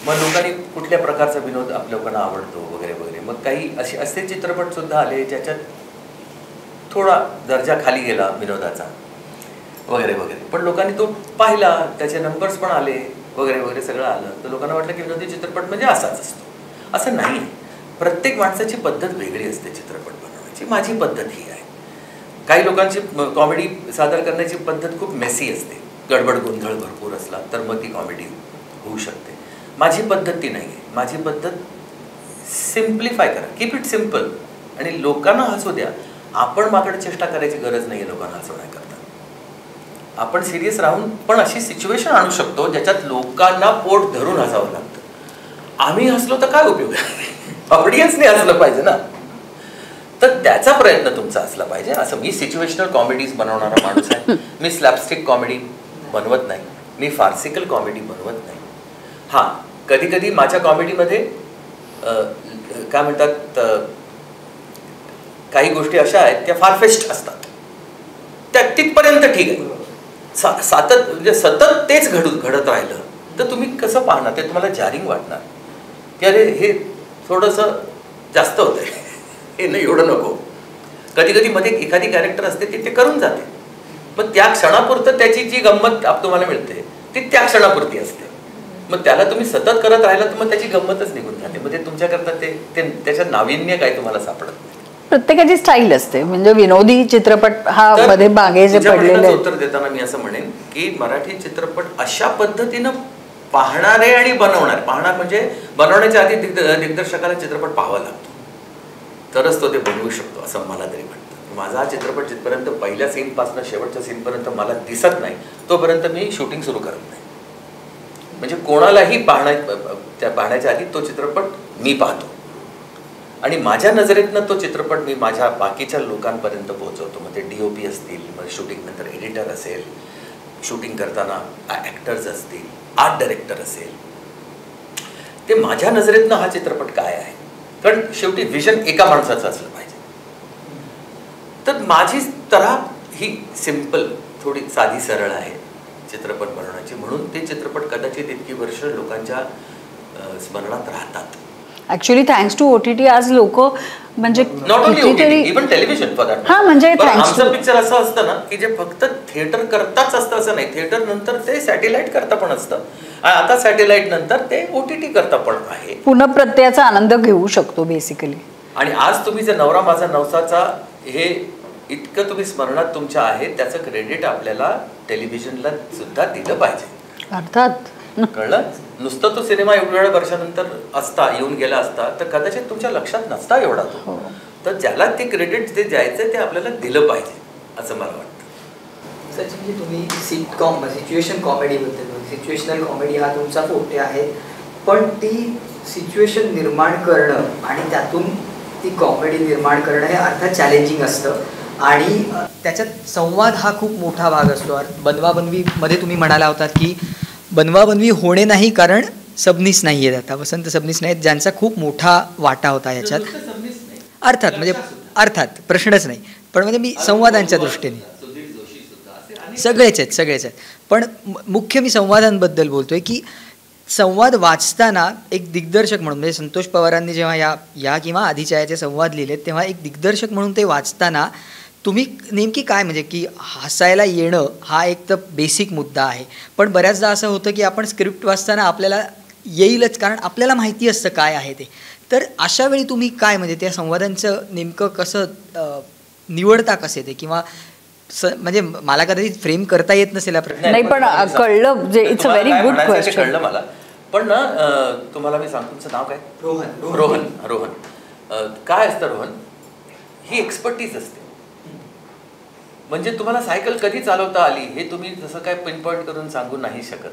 मग लोकांनी कुठल्या प्रकारचा विनोद आपल्या लोकांना आवडतो वगैरे वगैरे. मग काही असे चित्रपटसुद्धा आले ज्याच्यात थोडा दर्जा खाली गेला विनोदाचा वगैरे वगैरे. पण लोकांनी तो पाहिला, त्याचे नंबर्स पण आले वगैरे वगैरे सगळं आलं, तर लोकांना वाटलं की विनोदी चित्रपट म्हणजे असाच असतो. असं नाही. प्रत्येक माणसाची पद्धत वेगळी असते चित्रपट बनवण्याची. माझी पद्धत ही आहे. काही लोकांची कॉमेडी सादर करण्याची पद्धत खूप मेसी असते, गडबड गोंधळ भरपूर असला तर मग ती कॉमेडी होऊ शकते. माझी पद्धत ती नाही आहे. माझी पद्धत सिम्प्लिफाय करा, कीप इट सिम्पल, आणि लोकांना हसू द्या. आपण माकडे चेष्टा करायची गरज नाही आहे लोकांना हसवण्याकरता. आपण सिरियस राहून पण अशी सिच्युएशन आणू शकतो ज्याच्यात लोकांना पोट धरून हसावं लागतं. आम्ही हसलो तर काय उपयोग आहे? ऑडियन्सने हसलं पाहिजे ना. तर त्याचा प्रयत्न तुमचा असला पाहिजे. असं मी सिच्युएशनल कॉमेडीज बनवणारा माणूस आहे. मी स्लॅपस्टिक कॉमेडी बनवत नाही, मी फार्सिकल कॉमेडी बनवत नाही. हां, कधी कधी माझ्या कॉमेडीमध्ये काय म्हणतात, काही गोष्टी अशा आहेत त्या फारफेस्ट असतात, त्या तिथपर्यंत ठीक आहे. म्हणजे सतत तेच घडत राहिलं तर तुम्ही कसं पाहणार? ते तुम्हाला जारिंग वाटणार की अरे हे थोडंसं जास्त होतंय, हे नाही एवढं नको. कधी कधी मध्ये एखादी कॅरेक्टर असते की ते करून जाते, मग त्या क्षणापुरतं त्याची जी गंमत तुम्हाला मिळते ती त्या क्षणापुरती असते. मग त्याला तुम्ही सतत करत राहिला तर मग त्याची गंमतच निघून जाते. मग ते तुमच्याकरता ते त्याच्यात नाविन्य काय तुम्हाला सापडत नाही. प्रत्येकाची स्टाईल असते. म्हणजे विनोदी चित्रपट हा मध्ये मागे जे पडलेले उत्तर देताना मी असं म्हणेन की मराठी चित्रपट अशा पद्धतीनं पाहणारे आणि पाहणार म्हणजे बनवण्याच्या आधी दिग्दर्शकाला चित्रपट पाहावा लागतो, तरच तो ते बनवू शकतो असं मला तरी वाटतं. माझा हा चित्रपट जिथपर्यंत पहिल्या सीनपासून शेवटच्या सीनपर्यंत मला दिसत नाही तोपर्यंत मी शूटिंग सुरू करत नाही. म्हणजे कोणालाही पाहण्याच्या आधी तो चित्रपट मी पाहतो आणि माझ्या नजरेतनं तो चित्रपट मी माझ्या बाकीच्या लोकांपर्यंत पोहोचवतो. मग ते DOP असतील, मग शूटिंग नंतर एडिटर असेल, शूटिंग करताना ॲक्टर्स असतील, आर्ट डायरेक्टर असेल, ते माझ्या नजरेतनं हा चित्रपट काय आहे. कारण शेवटी विजन एका माणसाचं असलं पाहिजे. तर माझी तऱ्हा ही सिम्पल, थोडी साधी सरळ आहे चित्रपट बनवण्याची, म्हणून ते चित्रपट कदाचित इतकी वर्ष लोकांच्या स्मरणात राहतात. ऍक्च्युली थँक्स टू OTT आज लोक म्हणजे not only OTT, even television for that. हा म्हणजे आमचं पिक्चर असं असतं ना की जे फक्त थिएटर करताच असतं असं नाही, थिएटर नंतर ते सॅटेलाइट करता पण असतं. आता सॅटेलाइट नंतर ते OTT करता पण आहे. पुनःप्रत्ययाचा आनंद घेऊ शकतो बेसिकली. आणि आज तुम्ही जे नवरा माझा नवसाचा हे इतकं तुम्ही स्मरणात तुमच्या आहे, त्याचं क्रेडिट आपल्याला टेलिव्हिजनला सुद्धा दिलं पाहिजे. अर्थात कळलं. नुसतं तो सिनेमा एवढ्या वर्षानंतर येऊन गेला असता तर कदाचित तुमच्या लक्षात नसता एवढा तो. तर ज्याला ते क्रेडिट जे द्यायचं ते आपल्याला दिलं पाहिजे असं मला वाटतं. सचिनजी, तुम्ही सिटकॉम सिच्युएशन कॉमेडीबद्दल, सिच्युएशनल कॉमेडी हा तुमचा फोटे आहे, पण ती सिच्युएशन निर्माण करणं आणि त्यातून ती कॉमेडी निर्माण करणं हे अर्थात चॅलेंजिंग असतं आणि त्याच्यात संवाद हा खूप मोठा भाग असतो. बनवाबनवीमध्ये तुम्ही म्हणाला होतात की बनवाबनवी होणे नाही कारण सबनीस नाही आहेत, आता वसंत सबनीस नाहीत, ज्यांचा खूप मोठा वाटा होता याच्यात. अर्थात म्हणजे अर्थात प्रश्नच नाही, पण म्हणजे मी संवादांच्या दृष्टीने सगळेच आहेत. पण मुख्य मी संवादांबद्दल बोलतोय की संवाद वाचताना एक दिग्दर्शक म्हणून, म्हणजे संतोष पवारांनी जेव्हा या किंवा आधीच्या याचे संवाद लिहिलेत तेव्हा एक दिग्दर्शक म्हणून ते वाचताना तुम्ही नेमकी काय, म्हणजे की हसायला येणं हा एक तर बेसिक मुद्दा आहे, पण बऱ्याचदा असं होतं की आपण स्क्रिप्ट वाचताना आपल्याला येईलच कारण आपल्याला माहिती असतं काय आहे ते. तर अशा वेळी तुम्ही काय, म्हणजे त्या संवादांचं नेमकं कसं निवडता कसे ते, किंवा म्हणजे मला कदाचित फ्रेम करता येत नसेल नाही, पण कळलं. It's a very good question. कळलं मला. पण ना तुम्हाला मी सांगतो, तुमचं नाव काय? रोहन. काय असतं रोहन, ही एक्सपर्टीज असते. म्हणजे तुम्हाला सायकल कधी चालवता आली हे तुम्ही जसं काय पिन पॉईंट करून सांगू नाही शकत.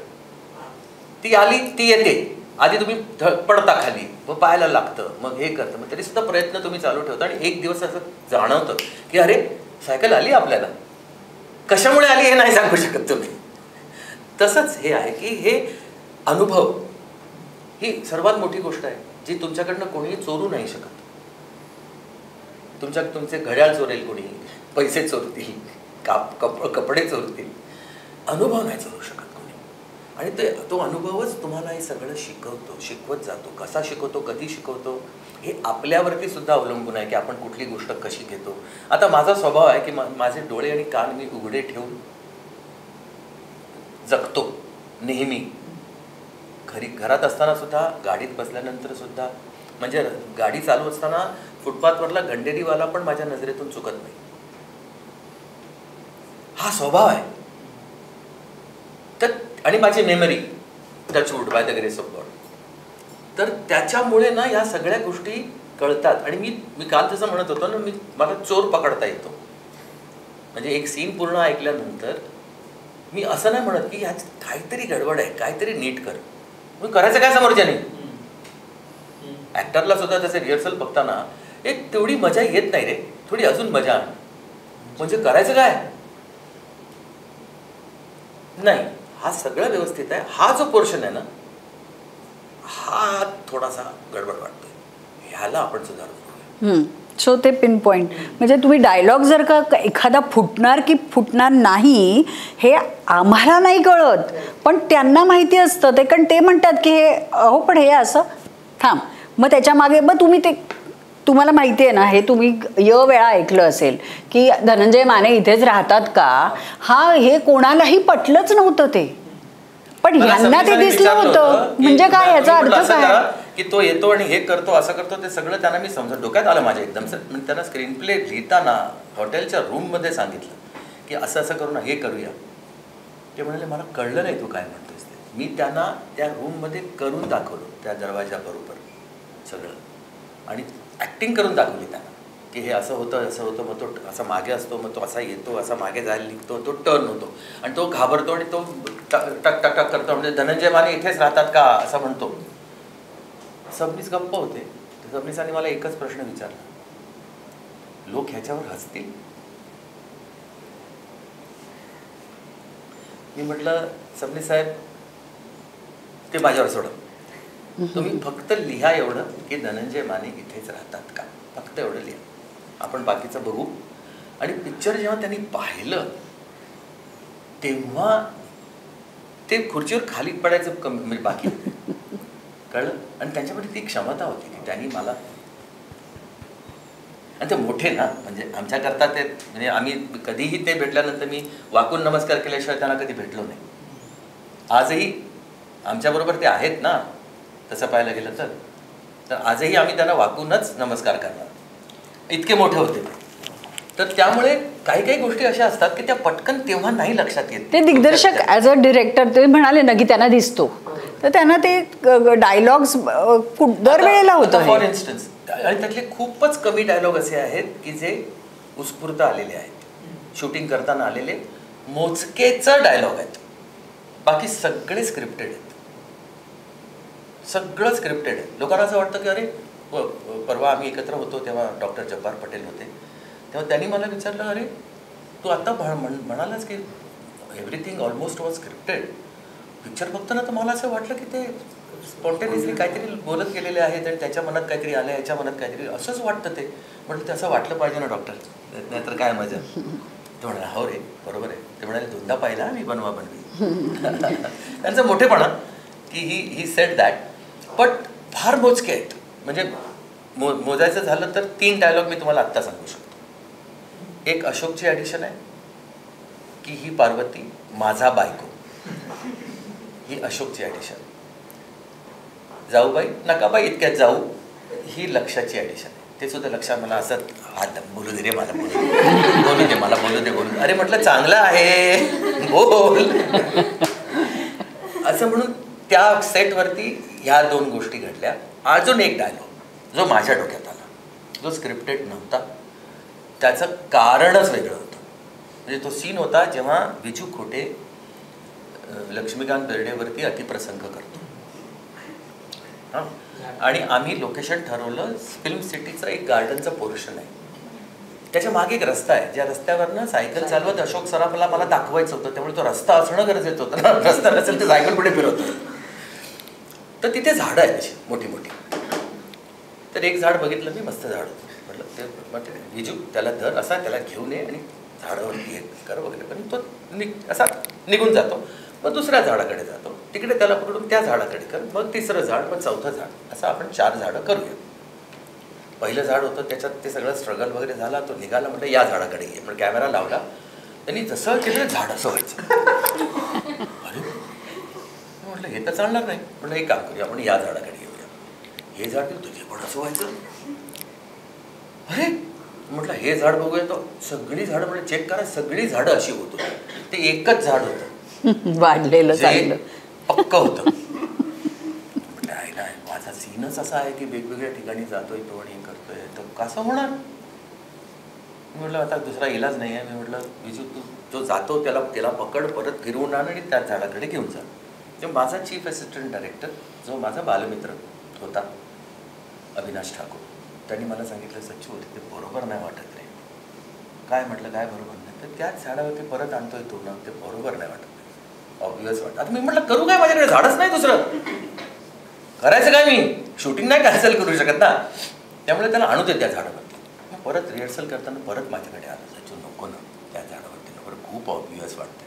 ती आली, ती येते. आधी तुम्ही पडता खाली, मग पायाला लागतं, मग हे करतं, मग तरी सुद्धा प्रयत्न तुम्ही चालू ठेवता आणि एक दिवस असं जाणवतं की अरे सायकल आली आपल्याला. कशामुळे आली हे नाही सांगू शकत तुम्ही. तसंच हे आहे की हे अनुभव ही सर्वात मोठी गोष्ट आहे जी तुमच्याकडनं कोणीही चोरू नाही शकत. तुमचे घड्याळ चोरेल कोणी, पैसे चोरतील, कपडे चोरतील, अनुभव नाही चोरू शकत कोणी. आणि तो अनुभवच तुम्हाला हे सगळं शिकवत जातो. कसा शिकवतो, कधी शिकवतो हे आपल्यावरती सुद्धा अवलंबून आहे की आपण कुठली गोष्ट कशी घेतो. आता माझा स्वभाव आहे की माझे डोळे आणि कान मी उघडे ठेवून जगतो नेहमी. घरात असताना सुद्धा, गाडीत बसल्यानंतर सुद्धा, म्हणजे गाडी चालू असताना फुटपाथवरला गंडेरीवाला पण माझ्या नजरेतून चुकत नाही. हा स्वभाव आहे. तर आणि माझी memory touchwood by the grace of God. तर त्याच्यामुळे ना या सगळ्या गोष्टी कळतात. आणि मी काल जसं म्हणत होतो ना, मला चोर पकडता येतो. म्हणजे एक सीन पूर्ण ऐकल्यानंतर मी असं नाही म्हणत की ह्यात काहीतरी गडबड आहे, काहीतरी नीट कर. मग करायचं काय समोरच्याने. ऍक्टरला सुद्धा त्याचे रिहर्सल बघताना एक तेवढी मजा येत नाही रे, थोडी अजून मजा आण. म्हणजे करायचं काय नाही. हा सगळं व्यवस्थित आहे. हा जो पोर्शन आहे ना, हा थोडासा गडबड वाटतोय, ह्याला आपण सुधारून. सो ते पिन पॉईंट म्हणजे तुम्ही डायलॉग जर का एखादा फुटणार की फुटणार नाही हे आम्हाला नाही कळत, पण त्यांना माहिती असतं ते, कारण ते म्हणतात की हे अहो पण हे असं थांब, मग त्याच्या मागे मग तुम्ही ते तुम्हाला माहिती आहे ना, हे तुम्ही वेळा ऐकलं असेल की धनंजय माने इथेच राहतात का, हा हे कोणालाही पटलंच नव्हतं ते, पण ह्यांना ते दिसलं होतं. म्हणजे काय याचा अर्थ काय की तो येतो आणि हे करतो असं करतो, ते सगळं त्यांना मी समजा डोक्यात आलं माझ्या एकदम. म्हणजे त्यांना स्क्रीन प्ले लिहिताना हॉटेलच्या रूममध्ये सांगितलं की असं असं करू ना, हे करूया. ते म्हणाले मला कळलं नाही तू काय म्हणतोस ते. मी त्यांना त्या रूममध्ये करून दाखवलं, त्या दरवाजाबरोबर सगळं, आणि ॲक्टिंग करून दाखवली त्यांना की हे असं होतं असं होतं, मग तो असा मागे असतो, मग तो असा येतो, असा मागे जायला निघतो, तो टर्न होतो आणि तो घाबरतो आणि तो टक टक टक टक करतो. म्हणजे धनंजय माने इथेच राहतात का असं म्हणतो. सबनीस गप्प होते. सबनीसांनी मला एकच प्रश्न विचारला, लोक ह्याच्यावर हसतील? मी म्हटलं सबनीस साहेब ते माझ्यावर सोडा, तुम्ही फक्त लिहा एवढं की धनंजय माने इथेच राहतात का, फक्त एवढं लिहा, आपण बाकीचं बघू. आणि पिक्चर जेव्हा त्यांनी पाहिलं तेव्हा ते खुर्चीवर खाली पडायचं कमी म्हणजे बाकी कळलं. आणि त्यांच्यामध्ये ती क्षमता होती की त्यांनी मला, आणि ते मोठे ना, म्हणजे आमच्याकरता ते, म्हणजे आम्ही कधीही ते भेटल्यानंतर मी वाकून नमस्कार केल्याशिवाय त्यांना कधी भेटलो नाही. आजही आमच्याबरोबर ते आहेत ना, तसं पाहायला गेलं तर आजही आम्ही त्यांना वाकूनच नमस्कार करणार, इतके मोठे होते. तर त्यामुळे काही काही गोष्टी अशा असतात की त्या पटकन तेव्हा नाही लक्षात येत. ते दिग्दर्शक ॲज अ डिरेक्टर ते म्हणाले ना की त्यांना दिसतो, तर त्यांना ते डायलॉग्स दरवेळेला होतं. फॉर इन्स्टन्स, आणि त्यातले खूपच कमी डायलॉग असे आहेत की जे उत्स्फूर्त आलेले आहेत, शूटिंग करताना आलेले मोजकेच डायलॉग आहेत, बाकी सगळे स्क्रिप्टेड आहेत, सगळं स्क्रिप्टेड आहे. लोकांना असं वाटतं की अरे परवा आम्ही एकत्र होतो तेव्हा डॉक्टर जब्बार पटेल होते, तेव्हा त्यांनी मला विचारलं, अरे तू आता म्हणालास की everything almost was scripted, picture बघताना तर मला असं वाटलं की ते स्पॉन्टेनियसली काहीतरी बोलत गेलेले आहेत आणि त्याच्या मनात काहीतरी आलं, याच्या मनात काहीतरी, असंच वाटतं ते. म्हटलं ते असं वाटलं पाहिजे ना डॉक्टर, नाहीतर काय मजा. ते म्हणाले हो रे बरोबर आहे. ते म्हणाले दोनदा पाहिला मी बनवा बनवी. त्यांचं मोठेपणा की ही सेड दॅट, बट फार मोजके आहेत. म्हणजे मोजायचं झालं तर 3 डायलॉग मी तुम्हाला आत्ता सांगू शकतो. एक अशोकची ॲडिशन आहे की ही पार्वती माझा बायको, ही अशोकची ॲडिशन. जाऊबाई नकाबाई इतक्यात जाऊ, ही लक्षाची ॲडिशन आहे. ते सुद्धा लक्षात मला असं हात बोलू दे रे, मला बोलू दे मला बोलू दे. अरे म्हटलं चांगलं आहे बोल असं म्हणून त्या सेटवरती ह्या 2 गोष्टी घडल्या. अजून एक डायलॉग जो माझ्या डोक्यात आला, जो स्क्रिप्टेड नव्हता, त्याचं कारणच वेगळं होतं. म्हणजे तो सीन होता जेव्हा विजू खोटे लक्ष्मीकांत बेर्डेवरती अतिप्रसंग करतो. हां, आणि आम्ही लोकेशन ठरवलं, फिल्म सिटीचं एक गार्डनचं पोर्शन आहे, त्याच्या मागे एक रस्ता आहे, ज्या रस्त्यावरनं सायकल चालवत अशोक सराफला मला दाखवायचं होतं, त्यामुळे तो रस्ता असणं गरजेचं होतं ना. रस्ता नसेल तर सायकल पुढे फिरवतो. तर तिथे झाडं आहेत अशी मोठी मोठी. तर एक झाड बघितलं मी, मस्त झाड होतं. म्हटलं ते मग विजू त्याला धर असा, त्याला घेऊन ये आणि झाडावरती हे कर वगैरे. पण तो असा निघून जातो. मग दुसऱ्या झाडाकडे जातो, तिकडे त्याला पकडून त्या झाडाकडे कर, मग 3रं झाड, मग 4थं झाड, असं आपण 4 झाडं करूया. पहिलं झाड होतं त्याच्यात ते सगळं स्ट्रगल वगैरे झाला, तो निघाला. म्हटलं या झाडाकडे ये, म्हणजे कॅमेरा लावला, त्यांनी जसं केलं झाड असं व्हायचं. अरे म्हटलं हे तर चालणार नाही. म्हटलं एक काम करूया, आपण या झाडाकडे येऊया. हे झाड तुझे पण असं व्हायचं. अरे म्हटलं हे झाड बघूया, तो सगळी झाडं म्हणजे चेक करा, सगळी झाडं अशी होत होती. ते एकच झाड होतं वाढलेलं चांगलं पक्क होतं. म्हटलं आहे ना, माझा सीनच असा आहे की वेगवेगळ्या ठिकाणी जातोय तो आणि करतोय, तर कसं होणार. मी म्हटलं आता दुसरा इलाज नाही आहे. मी म्हटलं विजू तू जो जातो त्याला पकड, परत फिरवून आण आणि त्या झाडाकडे घेऊन जा. जो माझा चीफ असिस्टंट डायरेक्टर, जो माझा बालमित्र होता अविनाश ठाकूर, त्यांनी मला सांगितलं सच्चू ते बरोबर नाही वाटत रे. काय म्हटलं काय बरोबर नाही. तर त्याच झाडावरती परत आणतोय तो ना, ते बरोबर नाही वाटत, ऑब्वियस वाटत. आता मी म्हटलं करू काय, माझ्याकडे झाडच नाही दुसरं, करायचं काय, मी शूटिंग नाही कॅन्सल करू शकत ना. त्यामुळे त्याला आणू दे त्या झाडावरती. परत रिहर्सल करताना परत माझ्याकडे आला, सचिन नको ना त्या झाडावरती नको, खूप ऑब्वियस वाटतंय.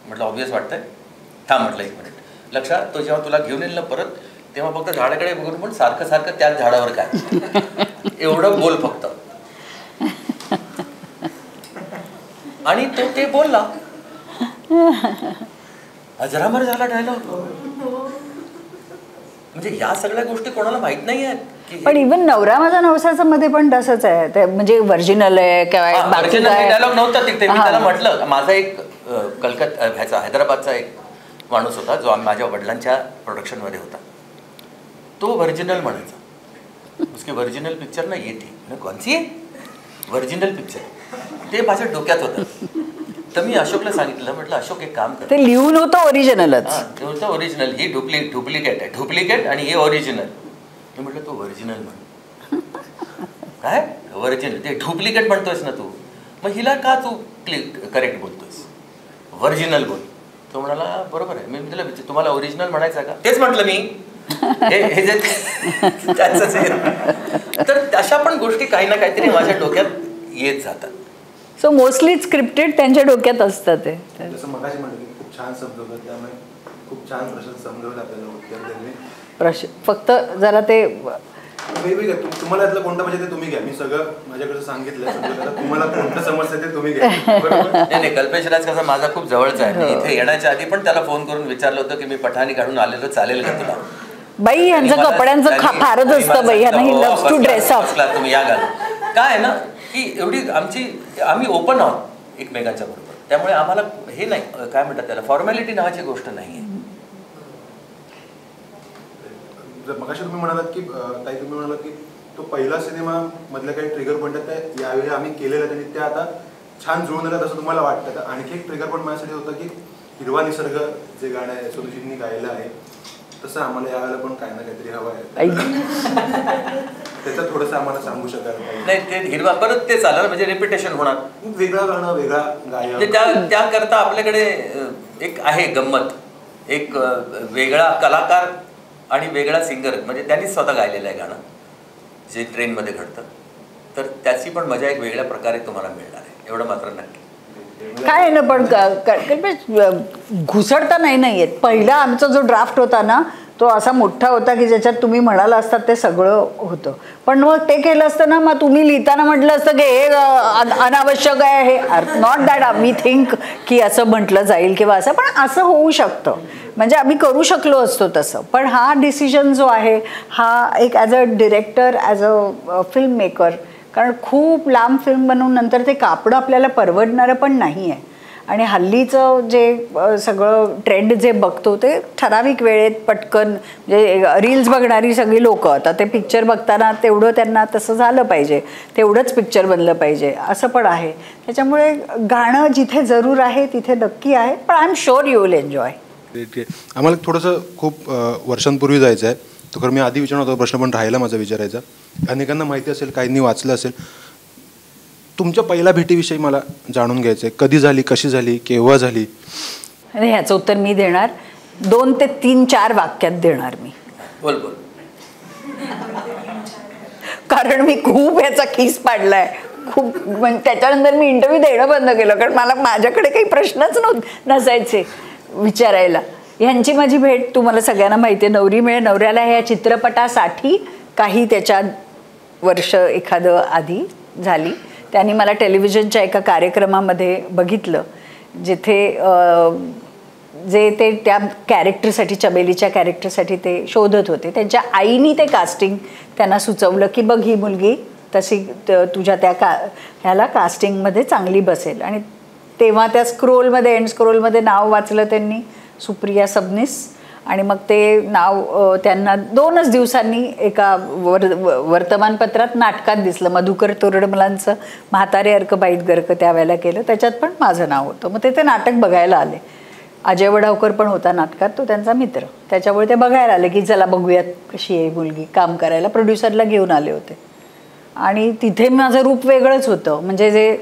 म्हटलं ऑब्वियस वाटतंय, थांब म्हटलं 1 मिनिट. लक्षात, तो जेव्हा तुला घेऊन येईल ना परत, तेव्हा फक्त झाडाकडे बघून पण सारखं सारखं त्याच झाडावर काय एवढं बोल फक्त. आणि तो ते बोलला, अजरामर झाला डायलॉग. म्हणजे या सगळ्या गोष्टी कोणाला माहित नाही आहेत. पण इव्हन नवरा माझा नवसाचा मध्ये पण तसंच आहे ते, म्हणजे व्हर्जिनल आहे किंवा डायलॉग नव्हता तिथे. मी त्याला म्हटलं, माझा एक कलकत्ता ह्याचा हैदराबादचा एक माणूस होता जो माझ्या वडिलांच्या प्रोडक्शनमध्ये होता, तो व्हर्जिनल म्हणायचा. उसके व्हर्जिनल पिक्चर ना ये थी. कोणची व्हर्जिनल पिक्चर, ते माझ्या डोक्यात होतं. तर मी अशोकला सांगितलं, म्हटलं अशोक एक काम कर, ते लिहून होतं ओरिजिनलच. ते होतं ओरिजिनल, ही डुप्लिकेट आहे, डुप्लिकेट आणि हे ओरिजिनल. मी म्हटलं तू व्हर्जिनल म्हण. काय व्हर्जिनल, ते डुप्लिकेट म्हणतोयस ना तू, मग हिला का तू करेक्ट बोलतोयस, व्हर्जिनल बोल. तो म्हणाला बरोबर आहे. मी तिला तुम्हाला ओरिजिनल म्हणायचं का, तेच म्हटलं मी. हे जे त्याचंच आहे. तर अशा पण गोष्टी काही ना काहीतरी माझ्या डोक्यात येत जातात. सो मोस्टली स्क्रिप्टेड त्यांच्या डोक्यात असतं ते. जसं मगाशी म्हटलं की खूप छान समजवलं, त्यामुळे खूप छान प्रश्न समजवलं आपल्याला. फक्त जरा ते वेगवेगळं तुम्हाला यातलं कोणतं पाहिजे ते तुम्ही घ्या. मी सगळं माझ्याकडे सांगितलं, तुम्हाला कोणतं समजतं ते तुम्ही घ्या. नाही, कल्पेश राज कसा माझा खूप जवळचा आहे. मी इथे येण्याच्या आधी पण त्याला फोन करून विचारलं होतं की मी पठाणी काढून आलेलो, चालेल का तुला. बाई यांचं कपड्यांचं फारच असतं बाई, यांना ही लव्ह टू ड्रेस अप. तुम्ही या घाल. काय आहे ना की एवढी आम्ही ओपन आहोत एकमेकांच्या बरोबर, त्यामुळे आम्हाला हे नाही, काय म्हणतात त्याला, फॉर्मॅलिटी नावाची गोष्ट नाही आहे. मगाशी तुम्ही म्हणालात की ताई, तुम्ही म्हणालात की तो पहिला सिनेमा मधल्या काही ट्रिगर पॉईंट आहेत यावेळी आम्ही केलेल्या आणि त्या आता छान जुळून आल्या असं तुम्हाला वाटतं. तर आणखी एक ट्रिगर पॉईंट माझ्यासाठी होतं की हिरवा निसर्ग जे गाणं आहे यशोदजींनी गायलं आहे, तसं आम्हाला यावेळेला पण काय ना काहीतरी हवं आहे. त्याचं थोडंसं आम्हाला सांगू शकाल? नाही, ते हिरवा परत तेच आलं म्हणजे रिपिटेशन होणार, वेगळं गाणं वेगळा गायक. त्याकरता आपल्याकडे एक आहे गंमत, एक वेगळा कलाकार आणि वेगळा सिंगर, म्हणजे त्यांनीच स्वतः गायलेलं आहे गाणं जे ट्रेनमध्ये घडतं. तर त्याची पण मजा एक वेगळ्या प्रकारे तुम्हाला मिळणार आहे, एवढं मात्र नक्की. काय आहे ना, पण घुसडता नाही येत. पहिला आमचा जो ड्राफ्ट होता ना, तो असा मोठा होता की ज्याच्यात तुम्ही म्हणाला असतात ते सगळं होतं. पण मग ते केलं असतं ना, मग तुम्ही लिहिताना म्हटलं असतं की हे अनावश्यक आहे, हे नॉट दॅट वी थिंक की असं म्हटलं जाईल किंवा असं, पण असं होऊ शकतं. म्हणजे आम्ही करू शकलो असतो तसं. पण हा डिसिजन जो आहे हा एक as a director, as a film maker, कारण खूप लांब फिल्म बनवून नंतर ते कापडं आपल्याला परवडणारं पण नाही आहे. आणि हल्लीचं जे सगळं ट्रेंड जे बघतो ते ठराविक वेळेत पटकन, म्हणजे रील्स बघणारी सगळी लोकं आता ते पिक्चर बघताना तेवढं त्यांना तसं झालं पाहिजे, तेवढंच पिक्चर बनलं पाहिजे असं पण आहे. त्याच्यामुळे गाणं जिथे जरूर आहे तिथे नक्की आहे, पण I am sure you will enjoy. आम्हाला थोडंसं खूप वर्षांपूर्वी जायचं आहे, तो खरं मी आधी विचारणार होता प्रश्न पण राहिला माझा विचारायचा. अनेकांना माहिती असेल, काहींनी वाचलं असेल. तुमच्या पहिल्या भेटीविषयी मला जाणून घ्यायचं आहे. कधी झाली, कशी झाली, केव्हा झाली? आणि ह्याचं उत्तर मी देणार 2 ते 3-4 वाक्यात देणार मी. बोल. कारण मी खूप ह्याचा खीस पाडलाय खूप. म्हणजे त्याच्यानंतर मी इंटरव्ह्यू देणं बंद केलं, कारण मला माझ्याकडे काही प्रश्नच नसायचे विचारायला. ह्यांची माझी भेट तुम्हाला सगळ्यांना माहिती आहे, नवरी मिळे नवऱ्याला ह्या चित्रपटासाठी काही त्याच्या वर्ष एखादं आधी झाली. त्यांनी मला टेलिव्हिजनच्या एका कार्यक्रमामध्ये बघितलं, जिथे जे ते त्या कॅरेक्टरसाठी, चमेलीच्या कॅरेक्टरसाठी ते शोधत होते. त्यांच्या आईनी ते कास्टिंग त्यांना सुचवलं की बघ ही मुलगी तशी तुझ्या त्या ह्याला कास्टिंगमध्ये चांगली बसेल. आणि तेव्हा त्या स्क्रोलमध्ये, एंड स्क्रोलमध्ये नाव वाचलं त्यांनी, सुप्रिया सबनीस. आणि मग ते नाव त्यांना 2च दिवसांनी एका वर्तमानपत्रात नाटकात दिसलं. मधुकर तोरडमलांचं म्हातारे अर्क बाईत गर्क त्यावेळेला केलं, त्याच्यात पण माझं नाव होतं. मग ते नाटक बघायला आले. अजय वडावकर पण होता नाटकात, तो त्यांचा मित्र. त्याच्यामुळे ते बघायला आले की चला बघूयात कशी आहे मुलगी काम करायला. प्रोड्युसरला घेऊन आले होते. आणि तिथे माझं रूप वेगळंच होतं. म्हणजे जे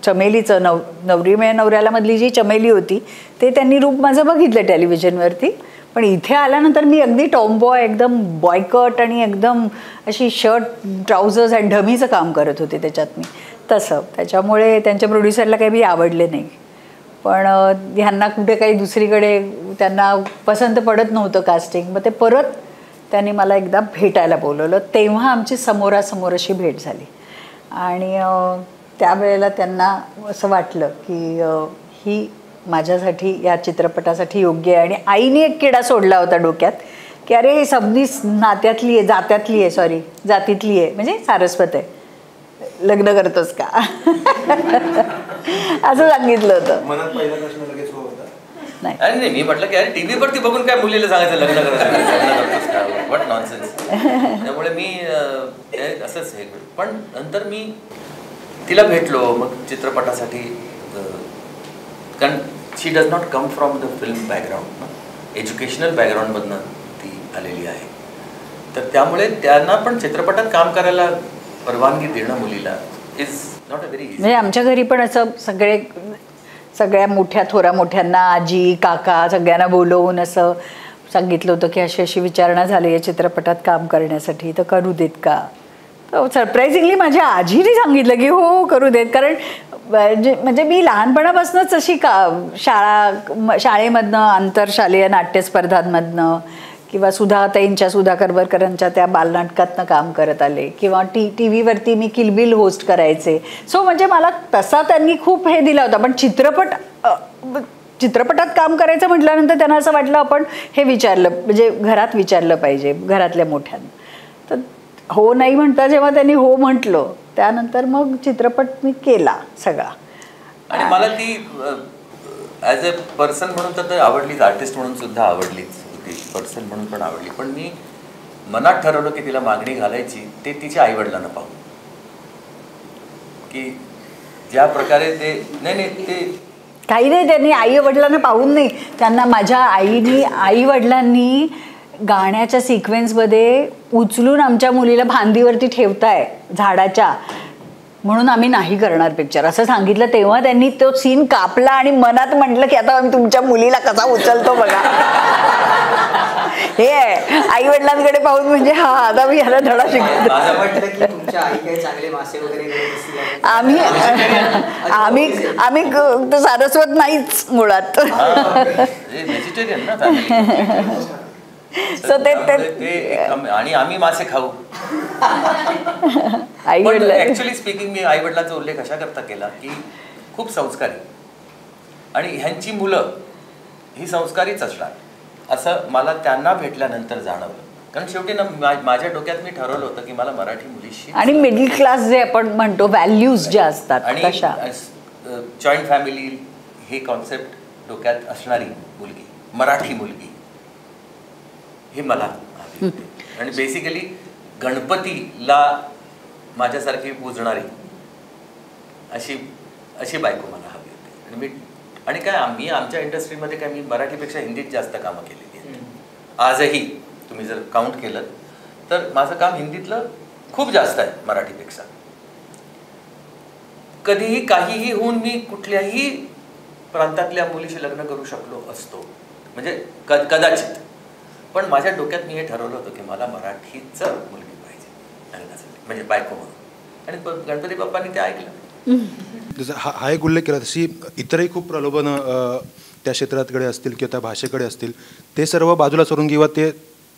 चमेलीचं नवरी मिळे नवऱ्याला मधली जी चमेली होती ते त्यांनी रूप माझं बघितलं टेलिव्हिजनवरती. पण इथे आल्यानंतर मी अगदी टॉमबॉय, एकदम बॉयकट आणि एकदम अशी शर्ट ट्राउझर्स आणि ढमीचं काम करत होते त्याच्यात मी तसं. त्याच्यामुळे त्यांच्या प्रोड्युसरला काही मी आवडले नाही. पण ह्यांना कुठे काही दुसरीकडे त्यांना पसंत पडत नव्हतं कास्टिंग. मग ते परत त्यांनी मला एकदा भेटायला बोलवलं. तेव्हा आमची समोरासमोर अशी भेट झाली आणि त्यावेळेला त्यांना असं वाटलं की ही माझ्यासाठी या चित्रपटासाठी योग्य आहे. आणि आईने एक किडा सोडला होता डोक्यात की अरे हे सबनीस नात्यातली आहे, जातीतली आहे, म्हणजे सारस्वत आहे, लग्न करतोस का असं सांगितलं होतं. मनात पहिला प्रश्न लगेच होता नाही नाही, मी म्हटलं की अरे टीव्ही वरती बघून काय मुलीला सांगायचं लग्न करतोस, व्हॉट नॉनसेन्स. त्यामुळे मी असंच हे. पण नंतर मी तिला भेटलो मग चित्रपटासाठी, कारण she does not come from the film background, educational बॅकग्राऊंडमधनं ती आलेली आहे. तर त्यामुळे त्यांना पण चित्रपटात काम करायला परवानगी देणं मुलीला is not a very easy. म्हणजे आमच्या घरी पण असं सगळ्या मोठ्या थोरा मोठ्यांना, आजी काका सगळ्यांना बोलवून असं सांगितलं होतं की अशी अशी विचारणा झाली या चित्रपटात काम करण्यासाठी, तर करू देत का. तर सरप्रायझिंगली माझ्या आजीने सांगितलं की हो करू देत. कारण म्हणजे मी लहानपणापासूनच अशी शाळेमधनं, आंतरशालेय नाट्यस्पर्धांमधनं किंवा सुधा करवरकरांच्या त्या बालनाटकातनं काम करत आले किंवा टी व्हीवरती मी किलबिल होस्ट करायचे. सो म्हणजे मला तसा त्यांनी खूप हे दिला होता. पण चित्रपटात काम करायचं म्हटल्यानंतर त्यांना असं वाटलं आपण हे विचारलं, म्हणजे घरात विचारलं पाहिजे घरातल्या मोठ्यांना. तर हो नाही म्हणता जेव्हा त्यांनी हो म्हटलं त्यानंतर मग चित्रपट मी केला सगळा. आणि मला ती ॲज अ पर्सन म्हणून तर आवडलीच, आर्टिस्ट म्हणून सुद्धा आवडलीच होती, पर्सन म्हणून पण आवडली. पण मी मनात ठरवलं की तिला मागणी घालायची ते तिच्या आईवडिलांना पाहून, की ज्या प्रकारे ते नाही ते काही नाही, त्यांनी आई वडिलांना पाहून नाही, त्यांना माझ्या आई-वडिलांनी गाण्याच्या सिक्वेन्समध्ये उचलून आमच्या मुलीला फांदीवरती ठेवताय झाडाच्या, म्हणून आम्ही नाही करणार पिक्चर असं सांगितलं. तेव्हा त्यांनी तो सीन कापला आणि मनात म्हटलं की आता आम्ही तुमच्या मुलीला कसा उचलतो बघा. हे आई वडिलांकडे पाहून म्हणजे हा आता मी ह्याला धडा शिकतो. आम्ही सारस्वत नाहीच मुळात. व्हेजिटेरियन ना आणि आम्ही मासे खाऊ. ऍक्च्युअली स्पीकिंग मी आई वडिलांचा उल्लेख अशा करता केला की खूप संस्कारी आणि ह्यांची मुलं ही संस्कारीच असणार असं मला त्यांना भेटल्यानंतर जाणवलं. कारण शेवटी ना माझ्या डोक्यात मी ठरवलं होतं की मला मराठी मुलीशी आणि मिडल क्लास जे आपण म्हणतो व्हॅल्यूज ज्या असतात आणि जॉईंट फॅमिली हे कॉन्सेप्ट डोक्यात असणारी मुलगी, मराठी मुलगी हे मला हवी होती. आणि बेसिकली गणपतीला माझ्यासारखी पूजणारी अशी बायको मला हवी होती. आणि काय आम्ही आमच्या इंडस्ट्रीमध्ये काय मी मराठीपेक्षा हिंदीत जास्त कामं केलेली आहेत. आजही तुम्ही जर काउंट केलं तर माझं काम हिंदीतलं खूप जास्त आहे मराठीपेक्षा. कधीही काहीही होऊन मी कुठल्याही प्रांतातल्या मुलीशी लग्न करू शकलो असतो, म्हणजे कदाचित. पण माझ्या डोक्यात मी हे ठरवलं होतं की मला मराठीचं मुलगी पाहिजे म्हणजे बायको म्हणून. आणि गणपती बाप्पांनी ते ऐकलं. जसं हा एक उल्लेख केला तशी इतरही खूप प्रलोभनं त्या क्षेत्राकडे असतील किंवा त्या भाषेकडे असतील, ते सर्व बाजूला सोडून किंवा ते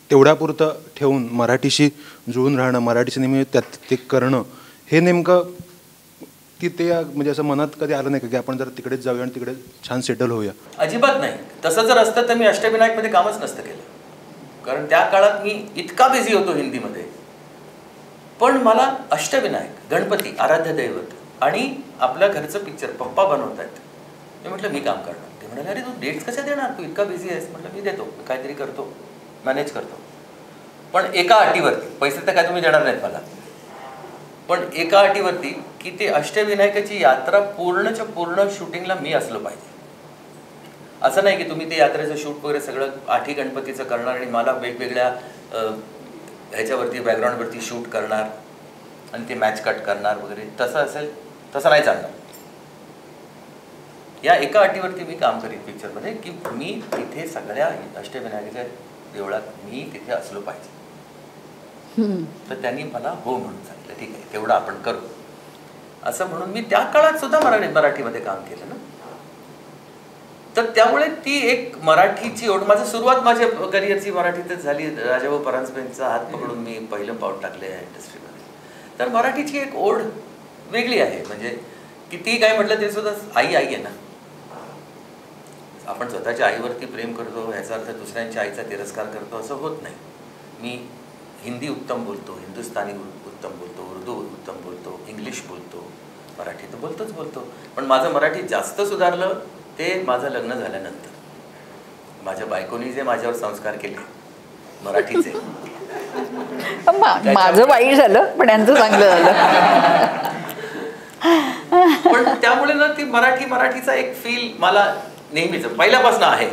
तेवढ्यापुरतं ठेवून मराठीशी जुळून राहणं, मराठीचं नेहमी त्यात ते करणं, हे नेमकं की ते म्हणजे असं मनात कधी आलं नाही का की आपण जर तिकडेच जाऊया आणि तिकडे छान सेटल होऊया? अजिबात नाही. तसं जर असतं तर मी अष्टविनायकमध्ये कामच नसतं केलं. कारण त्या काळात मी इतका बिझी होतो हिंदीमध्ये. पण मला अष्टविनायक, गणपती, आराध्य दैवत आणि आपल्या घरचं पिक्चर पप्पा बनवत आहेत. मी म्हटलं मी काम करणार. ते म्हणाले अरे तू डेट्स कशा देणार, तू इतका बिझी आहेस. म्हटलं मी देतो, मी काहीतरी करतो, मॅनेज करतो. पण एका अटीवरती, पैसे तर काय तुम्ही देणार नाहीत मला, पण एका अटीवरती की ते अष्टविनायकाची यात्रा पूर्णच्या पूर्ण शूटिंगला मी असलो पाहिजे. असं नाही की तुम्ही ते यात्रेचं शूट वगैरे सगळं 8ही गणपतीचं करणार आणि मला वेगवेगळ्या ह्याच्यावरती बॅकग्राऊंडवरती शूट करणार आणि ते मॅच कट करणार वगैरे. तसं असेल तसं नाही चालणार. या एका अटीवरती मी काम करीन पिक्चरमध्ये की मी तिथे सगळ्या अष्टविनायकाच्या देवळात मी तिथे असलो पाहिजे. तर त्यांनी मला हो म्हणून सांगितलं ठीक आहे तेवढं आपण करू असं म्हणून मी त्या काळात सुद्धा मराठीमध्ये काम केलं ना. तर त्यामुळे ती एक मराठीची ओढ माझी सुरुवात माझ्या करिअरची मराठीतच झाली. राजाभाऊ परांजपेंचा हात पकडून मी पहिलं पाऊल टाकले या इंडस्ट्रीमध्ये. तर मराठीची एक ओढ वेगळी आहे. म्हणजे किती काय म्हटलं ते सुद्धा आई आहे ना. आपण स्वतःच्या आईवरती प्रेम करतो याचा अर्थ दुसऱ्यांच्या आईचा तिरस्कार करतो असं होत नाही. मी हिंदी उत्तम बोलतो, हिंदुस्थानी उत्तम बोलतो, उर्दू उत्तम बोलतो, इंग्लिश बोलतो, मराठी तर बोलतो. पण माझं मराठी जास्त सुधारलं ते माझं लग्न झाल्यानंतर. माझ्या बायकोनी जे माझ्यावर संस्कार केले मराठीचे. माझं वाईट झालं पण यांचं चांगलं झालं. पण त्यामुळे ना ती मराठीचा एक फील मला नेहमीच पहिल्यापासून आहे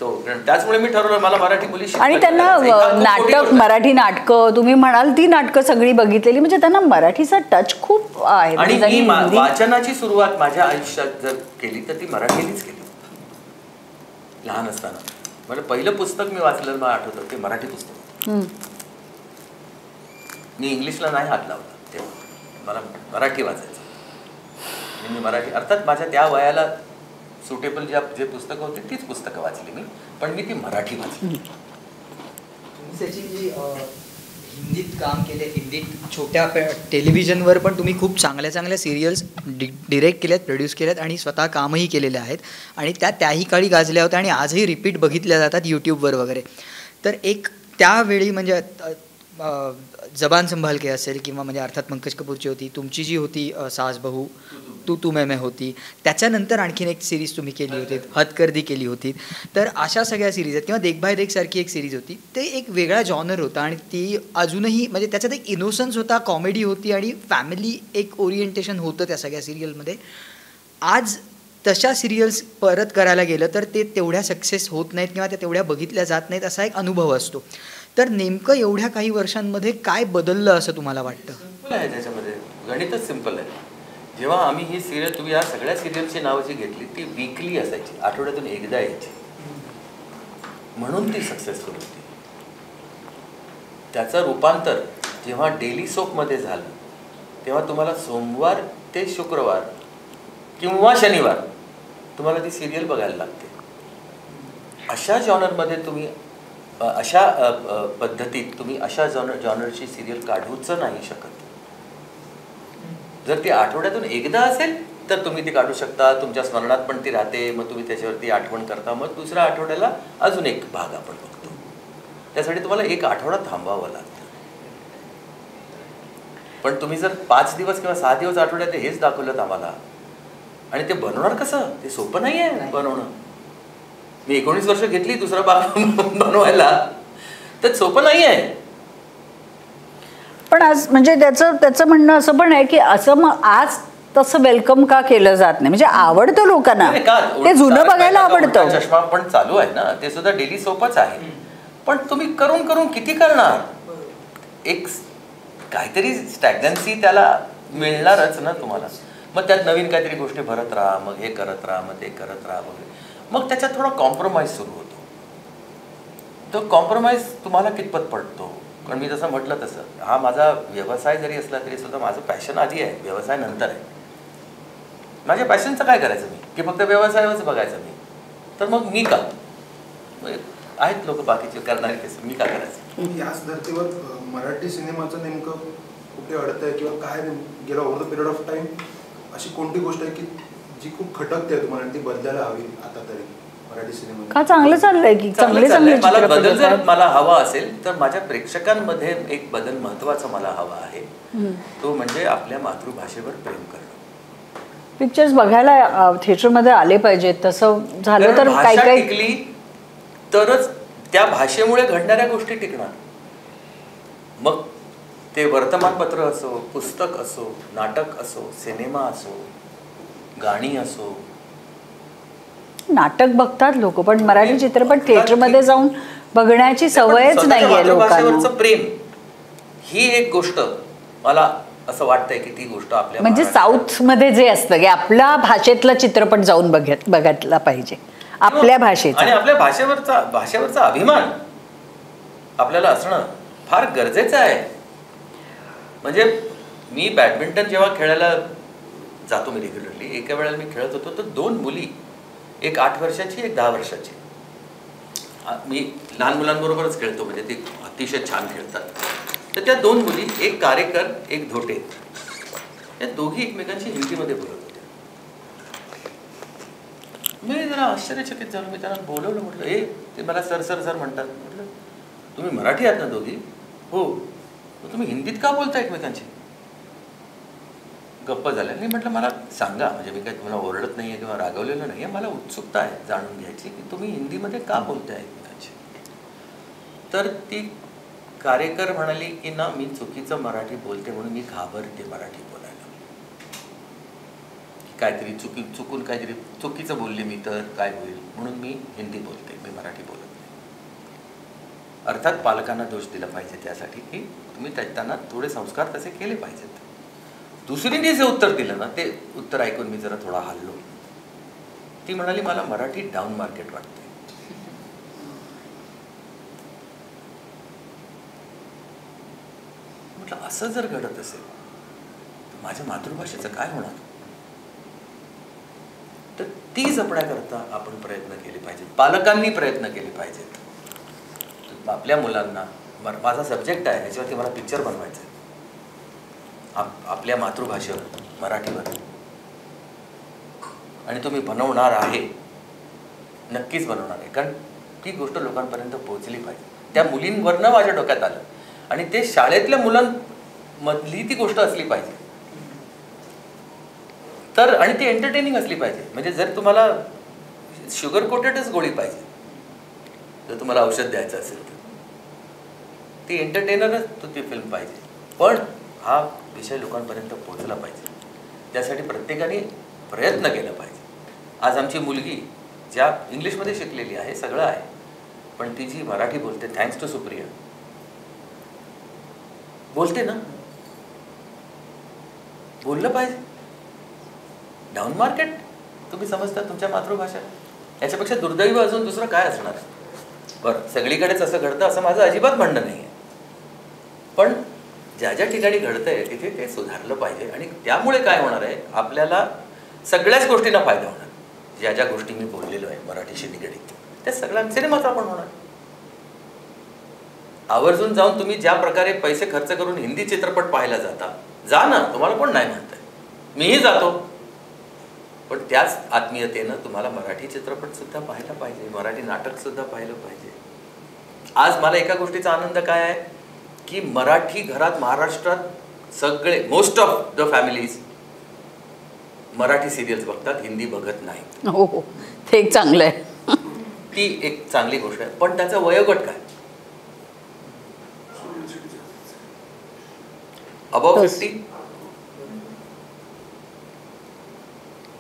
तो. त्याचमुळे मी ठरवलं मला मराठी मुलीशी. आणि त्यांना नाटक, मराठी नाटकं तुम्ही म्हणाल ती नाटकं सगळी बघितलेली म्हणजे त्यांना मराठीचा टच खूप आहे. आणि मी वाचनाची सुरुवात माझ्या आयुष्यात जर केली तर ती मराठीनेच केली. लहान असताना मला पहिलं पुस्तक मी वाचलं मला आठवतं ते मराठी पुस्तक. मी इंग्लिशला नाही हात लावला तेव्हा. मला मराठी वाचायचं. मी मराठी अर्थात माझ्या त्या वयाला सुटेबल जे पुस्तकं होती तीच पुस्तकं वाचली मी. पण मी ती मराठी वाचली. तुम्ही सचिनजी हिंदीत काम केले, हिंदीत छोट्या टेलिव्हिजनवर पण तुम्ही खूप चांगल्या सिरियल्स डिरेक्ट केल्यात, प्रोड्यूस केल्यात आणि स्वतः कामही केलेले आहेत. आणि त्याही काळी गाजल्या होत्या आणि आजही रिपीट बघितल्या जातात यूट्यूबवर वगैरे. तर एक त्यावेळी म्हणजे जबान संभाल के असेल किंवा म्हणजे अर्थात पंकज कपूरची होती, तुमची जी होती सास बहू तू मैं होती, त्याच्यानंतर आणखीन एक सिरीज तुम्ही केली होती, हतकर्दी केली होती. तर अशा सगळ्या सिरीज आहेत किंवा देख भाई देख सारखी एक सिरीज होती. ते एक वेगळा जॉनर होता आणि ती अजूनही म्हणजे त्याच्यात एक इनोसन्स होता, कॉमेडी होती आणि फॅमिली एक ओरिएंटेशन होतं त्या सगळ्या सिरियलमध्ये. आज तशा सिरियल्स परत करायला गेलं तर ते तेवढ्या सक्सेस होत नाहीत किंवा त्या तेवढ्या बघितल्या जात नाहीत असा एक अनुभव असतो. तर नेमकं एवढ्या काही वर्षांमध्ये काय बदललं असं तुम्हाला वाटतं? सिंपल आहे त्याच्यामध्ये, गणितच सिंपल आहे. जेव्हा आम्ही ही सिरियल तुम्ही या सगळ्या सिरियलची नावं जी घेतली ती वीकली असायची, आठवड्यातून एकदा यायची, म्हणून ती सक्सेसफुल होती. त्याचं रूपांतर जेव्हा डेली सोपमध्ये झालं तेव्हा तुम्हाला सोमवार ते शुक्रवार किंवा शनिवार तुम्हाला ती सिरियल बघायला लागते. अशा जॉनरमध्ये तुम्ही अशा पद्धतीत तुम्ही अशा जॉनरची सिरियल काढूच नाही शकत. जर ती आठवड्यातून एकदा असेल तर तुम्ही ती काढू शकता, तुमच्या स्मरणात पण ती राहते, मग तुम्ही त्याच्यावरती आठवण करता, मग दुसऱ्या आठवड्याला अजून एक भाग आपण बघतो. त्यासाठी तुम्हाला एक आठवडा थांबावं लागतं. पण तुम्ही जर 5 दिवस किंवा 6 दिवस आठवड्यात हेच दाखवलं आम्हाला आणि ते बनवणार कसं, ते सोपं नाही आहे बनवणं. मी 19 वर्ष घेतली दुसरा भाग बनवायला, तर सोपं नाही आहे. पण आज म्हणजे त्याचं म्हणणं असं पण आहे की असं मग आज तसं वेलकम का केलं जात नाही, म्हणजे आवडतं लोकांना, ते जुनं बघायला आवडतं. चष्मा पण चालू आहे ना, ते सुद्धा डेली सोपच आहे. पण तुम्ही करून करून किती करणार, एक काहीतरी स्टॅग्नन्सी त्याला मिळणारच ना तुम्हाला. मग त्यात नवीन काहीतरी गोष्टी भरत राहा, मग हे करत राहा, मग ते करत राहा वगैरे. मग त्याच्यात थोडा कॉम्प्रोमाइज सुरू होतो. तो कॉम्प्रोमाइज तुम्हाला कितपत पडतो, कारण मी जसं म्हटलं तसं हा माझा व्यवसाय जरी असला तरी सुद्धा माझं पॅशन आधी आहे, व्यवसाय नंतर आहे. माझ्या पॅशनचं काय करायचं मी, की फक्त व्यवसायच बघायचं मी, तर मग मी का, आहेत लोक बाकीचे करणारे तसं, मी का करायचं. याच धर्तीवर मराठी सिनेमाचं नेमकं कुठे अडतंय किंवा काय गेला over the period of time अशी कोणती गोष्ट आहे की जी खूप खटकते तुम्हाला, ती बदलायला हवी आता तरी मराठी सिनेमा? का चांगलं चाललंय की चांगले मला बदल जर मला हवा असेल तर माझ्या प्रेक्षकांमध्ये एक बदल महत्वाचा मला हवा आहे, तो म्हणजे आपल्या मातृभाषेवर प्रेम करणं. पिक्चर्स बघायला थिएटरमध्ये आले पाहिजेत, तसं झालं तर काय काय टिकली तरच त्या भाषेमुळे घडणाऱ्या गोष्टी टिकणार. मग ते वर्तमानपत्र असो, पुस्तक असो, नाटक असो, सिनेमा असो, गाणी असो. नाटक बघतात लोक, पण मराठी चित्रपट थिएटरमध्ये जाऊन बघण्याची सवयच नाहीये लोकांना. प्रेम ही एक गोष्ट मला असं वाटतंय की ती गोष्ट आपल्या म्हणजे साऊथ मध्ये जे असतं की आपल्या भाषेतला चित्रपट जाऊन बघायला पाहिजे, आपल्या भाषेचा आणि आपल्या भाषेवरचा अभिमान आपल्याला असणं फार गरजेचं आहे. म्हणजे मी बॅडमिंटन जेव्हा खेळायला जातो मी रेग्युलरली, एका वेळेला मी खेळत होतो तर 2 मुली, एक 8 वर्षाची एक 10 वर्षाची. मी लहान मुलांबरोबरच खेळतो, म्हणजे ते अतिशय छान खेळतात. तर त्या 2 मुली, एक कारेकर एक धोटे, या दोघी एकमेकांशी हिंदीमध्ये बोलत होत्या. मी जरा आश्चर्यचकित झालो. मी त्यांना बोलवलं, म्हटलं ते मला सर सर सर म्हणतात. म्हटलं तुम्ही मराठी आहात ना दोघी? हो. तुम्ही हिंदीत का बोलता एकमेकांशी? गप्प झाल्या. मी म्हटलं मला सांगा, म्हणजे मी काही तुम्हाला ओरडत नाही आहे किंवा रागवलेलं नाही आहे, मला उत्सुकता आहे जाणून घ्यायची की तुम्ही हिंदीमध्ये का बोलताय एकमेकांशी. तर ती कारेकर म्हणाली की ना मी चुकीचं मराठी बोलते म्हणून मी घाबरते मराठी बोलायला. काहीतरी चुकून काहीतरी चुकीचं बोलले मी तर काय होईल म्हणून मी हिंदी बोलते, मी मराठी बोलत नाही. अर्थात पालकांना दोष दिला पाहिजे त्यासाठी की तुम्ही त्यांना थोडे संस्कार तसे केले पाहिजेत. दुसरीने जे उत्तर दिलं ना ते उत्तर ऐकून मी जरा थोडा हललो. ती म्हणाली मला मराठी डाऊन मार्केट वाटते. म्हटलं असं जर घडत असेल तर माझ्या मातृभाषेचं काय होणार? तर ती जपण्याकरता आपण प्रयत्न केले पाहिजेत, पालकांनी प्रयत्न केले पाहिजेत. आपल्या मुलांना माझा सब्जेक्ट आहे ह्याच्यावरती मला पिक्चर बनवायचं आहे आपल्या मातृभाषेवर मराठीवर, आणि तो मी बनवणार आहे, नक्कीच बनवणार आहे. कारण ती गोष्ट लोकांपर्यंत पोहोचली पाहिजे. त्या मुलींवरनं माझ्या डोक्यात आलं आणि ते शाळेतल्या मुलांमधली ती गोष्ट असली पाहिजे. तर आणि ती एंटरटेनिंग असली पाहिजे. म्हणजे जर तुम्हाला शुगर कोटेडच गोळी पाहिजे, जर तुम्हाला औषध द्यायचं असेल तर ती एंटरटेनरच ती फिल्म पाहिजे, पण हा विषय लोकांपर्यंत पोहोचला पाहिजे. त्यासाठी प्रत्येकाने प्रयत्न केला पाहिजे. आज आमची मुलगी ज्या इंग्लिशमध्ये शिकलेली आहे, सगळं आहे, पण ती जी मराठी बोलते, थँक्स टू सुप्रिया, बोलते ना, बोललं पाहिजे. डाऊन मार्केट तुम्ही समजता तुमच्या मातृभाषा, याच्यापेक्षा दुर्दैव अजून दुसरं काय असणार? बरं, सगळीकडेच असं घडतं असं माझं अजिबात म्हणणं नाही आहे, पण ज्या ज्या ठिकाणी घडतंय तिथे ते सुधारलं पाहिजे. आणि त्यामुळे काय होणार आहे, आपल्याला सगळ्याच गोष्टींना फायदा होणार. ज्या ज्या गोष्टी मी बोललेलो आहे मराठीशी निगडीत, त्या सगळ्या सिनेमाचा पण होणार. आवर्जून जाऊन तुम्ही ज्या प्रकारे पैसे खर्च करून हिंदी चित्रपट पाहायला जाता, जा ना, तुम्हाला कोण नाही म्हणतंय, मीही जातो. पण त्याच आत्मीयतेनं तुम्हाला मराठी चित्रपट सुद्धा पाहायला पाहिजे, मराठी नाटक सुद्धा पाहिलं पाहिजे. आज मला एका गोष्टीचा आनंद काय आहे की मराठी घरात महाराष्ट्रात सगळे most of the families Marathi serials बघतात, हिंदी बघत नाही. हो हो, ते एक चांगलं आहे. ती एक चांगली गोष्ट आहे. पण त्याचा वयोगट काय? अबाउट 50?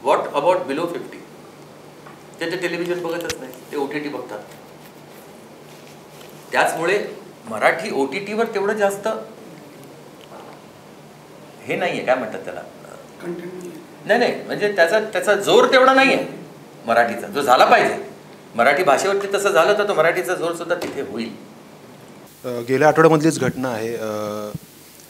What about below 50? ते टेलिव्हिजन बघतच नाही, ते OTT बघतात. त्याचमुळे मराठी OTTवर तेवढं जास्त हे नाहीये, काय म्हणतात त्याला, नाही, म्हणजे त्याचा जोर तेवढा नाहीये मराठीचा, जो झाला पाहिजे. मराठी भाषेवरती तसं झालं तर तो मराठीचा जोर सुद्धा तिथे होईल. गेल्या आठवड्यामधलीच घटना आहे.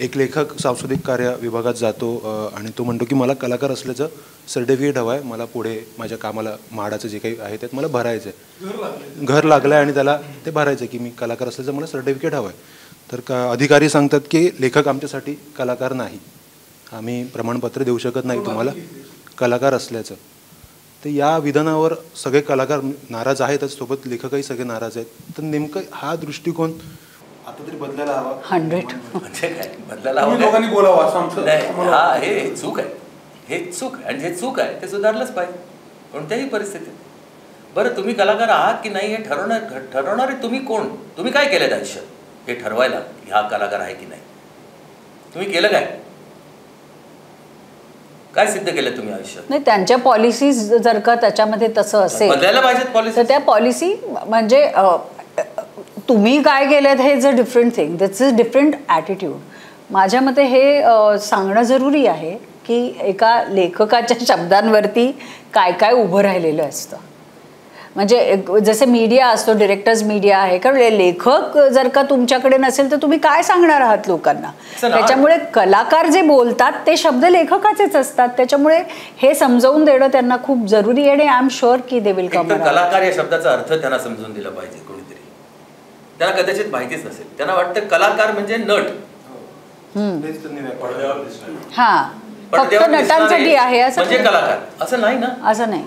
एक लेखक सांस्कृतिक कार्य विभागात जातो आणि तो म्हणतो की मला कलाकार असल्याचं सर्टिफिकेट हवं आहे, मला पुढे माझ्या कामाला म्हाडाचं जे काही आहे त्यात मला भरायचं आहे, घर लागलं आहे आणि त्याला ते भरायचं आहे की मी कलाकार असल्याचं मला सर्टिफिकेट हवं आहे. तर अधिकारी सांगतात की लेखक आमच्यासाठी कलाकार नाही, आम्ही प्रमाणपत्र देऊ शकत नाही तुम्हाला कलाकार असल्याचं. तर या विधानावर सगळे कलाकार नाराज आहेतच, सोबत लेखकही सगळे नाराज आहेत. तर नेमकं हा दृष्टिकोन आता तरी बदलायला हवा. 100 म्हणजे काय बदलायला हवं? लोकांनी बोलावं असं आमचं. हा, हे चूक आहे, हे चूक, आणि जे चूक आहे ते सुधारलंच पाहिजे कोणत्याही परिस्थितीत. बरं, तुम्ही कलाकार आहात की नाही हे ठरवणारे तुम्ही कोण? तुम्ही काय केलं आयुष्यात हे ठरवायला हा कलाकार आहे की नाही? तुम्ही केलं काय सिद्ध केलं तुम्ही आयुष्यात? नाही, त्यांच्या पॉलिसीज जर का त्याच्यामध्ये तसं असेल बदलायला पाहिजेत पॉलिसी. तर त्या पॉलिसी म्हणजे तुम्ही काय केलं हे is a different thing, this is different attitude. माझ्या मते हे सांगणं जरुरी आहे की एका लेखकाच्या शब्दांवरती काय काय उभं राहिलेलं असतं. म्हणजे जसे मीडिया असतो, डिरेक्टर्स मीडिया आहे, कारण लेखक जर का तुमच्याकडे नसेल तर तुम्ही काय सांगणार आहात लोकांना. त्याच्यामुळे कलाकार जे बोलतात ते शब्द लेखकाचेच असतात. त्याच्यामुळे हे समजावून देणं त्यांना खूप जरुरी आहे आणि आय एम शुअर की दे विल कम. कलाकार या शब्दाचा अर्थ त्यांना समजून दिला पाहिजे कोणीतरी. त्यांना कदाचित माहितीच नसेल. त्यांना वाटतं कलाकार म्हणजे नट. हा, फक्त नटांसाठी आहे असं म्हणजे कलाकार असं नाही ना. असं नाही.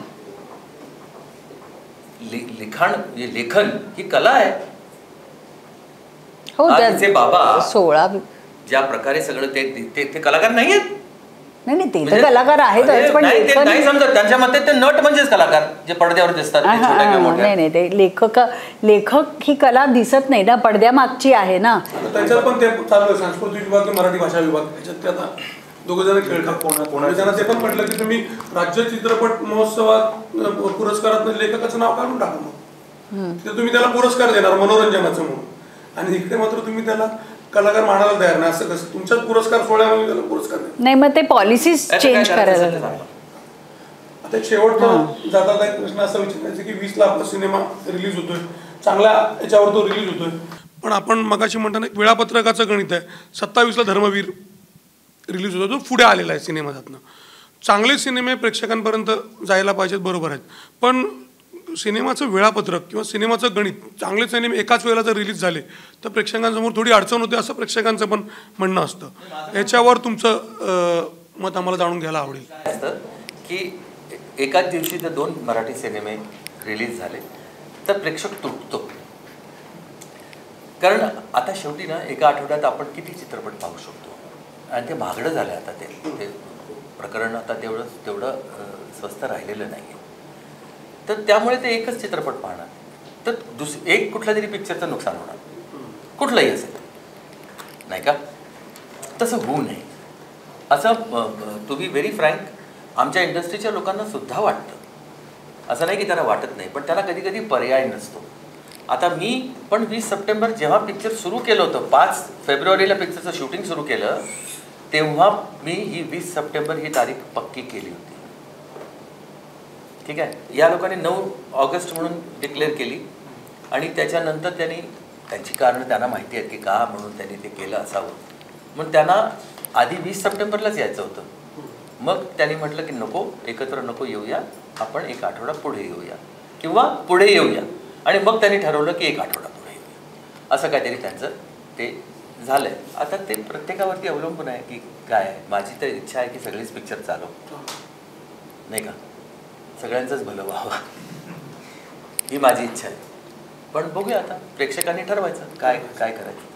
लेखन ही कला आहे. हो, त्याचे बाबा 16 ज्या प्रकारे सगळं ते कलाकार नाही आहेत. नाही ते तर कलाकार आहेतच, पण नाही समजत त्यांच्या मते ते नट म्हणजेच कलाकार जे पडद्यावर दिसतात. नाही ते लेखक ही कला दिसत नाही ना, पडद्यामागची आहे ना. त्याच्यात पण ते चालू आहे सांस्कृतिक विभाग मराठी भाषा विभाग, त्याच्यात ते आता दोघं जण खेळतात. कोणा ते पण म्हटलं की तुम्ही राज्य चित्रपट महोत्सवात पुरस्कारात लेखकाचं नाव काढून टाका, मग ते तुम्ही त्याला पुरस्कार देणार मनोरंजनाचं म्हणून, आणि इकडे मात्र तुम्ही त्याला कलाकार मानायला तयार नाही. असं कसं तुमच्याच पुरस्कार सोहळ्यामध्ये त्याला पुरस्कार नाही. मग ते पॉलिसीज चेंज करायला. आता एक शेवटचा जाता एक प्रश्न असा विचारायचा की 20 ला आपला सिनेमा रिलीज होतोय, चांगल्या याच्यावर तो रिलीज होतोय, पण आपण मगाशी म्हणताना एक वेळापत्रकाचं गणित आहे. 27 ला धर्मवीर रिलीज होतो, तो पुढे आलेला आहे सिनेमातनं. चांगले सिनेमे प्रेक्षकांपर्यंत जायला पाहिजेत, बरोबर आहेत, पण सिनेमाचं वेळापत्रक किंवा सिनेमाचं गणित, चांगले सिनेमे एकाच वेळेला जर रिलीज झाले तर प्रेक्षकांसमोर थोडी अडचण होते असं प्रेक्षकांचं पण म्हणणं असतं. याच्यावर तुमचं मत आम्हाला जाणून घ्यायला आवडेल. असतं की एकाच दिवशी जर 2 मराठी सिनेमे रिलीज झाले तर प्रेक्षक तुटतो. कारण आता शेवटी ना एका आठवड्यात आपण किती चित्रपट पाहू शकतो, आणि ते महागडं झालं आता. ते प्रकरण आता तेवढं स्वस्त राहिलेलं नाही आहे. तर त्यामुळे ते एकच चित्रपट पाहणार, तर एक कुठल्या तरी पिक्चरचं नुकसान होणार, कुठलंही असेल, नाही का? तसं होऊ नये असं टू बी व्हेरी फ्रँक आमच्या इंडस्ट्रीच्या लोकांना सुद्धा वाटतं. असं नाही की त्यांना वाटत नाही, पण त्याला कधी कधी पर्याय नसतो. आता मी पण 20 सप्टेंबर जेव्हा पिक्चर सुरू केलं होतं, 5 फेब्रुवारीला पिक्चरचं शूटिंग सुरू केलं, तेव्हा मी ही 20 सप्टेंबर ही तारीख पक्की केली होती. ठीक आहे. या लोकांनी 9 ऑगस्ट म्हणून डिक्लेअर केली, आणि त्याच्यानंतर त्यांची कारणं त्यांना माहिती आहेत की का म्हणून त्यांनी ते केलं असावं. मग त्यांना आधी 20 सप्टेंबरलाच यायचं होतं. मग त्यांनी म्हटलं की नको, एकत्र नको येऊया, आपण एक आठवडा पुढे येऊया किंवा पुढे येऊया, आणि मग त्यांनी ठरवलं की एक आठवडा पुढे येऊया. असं काहीतरी त्यांचं ते झालं आहे. आता ते प्रत्येकावरती अवलंबून आहे की काय. माझी तर इच्छा आहे की सगळीच पिक्चर चालव, नाही का, सगळ्यांचंच भलं व्हावं ही माझी इच्छा आहे. पण बघूया आता प्रेक्षकांनी ठरवायचं काय करायचं.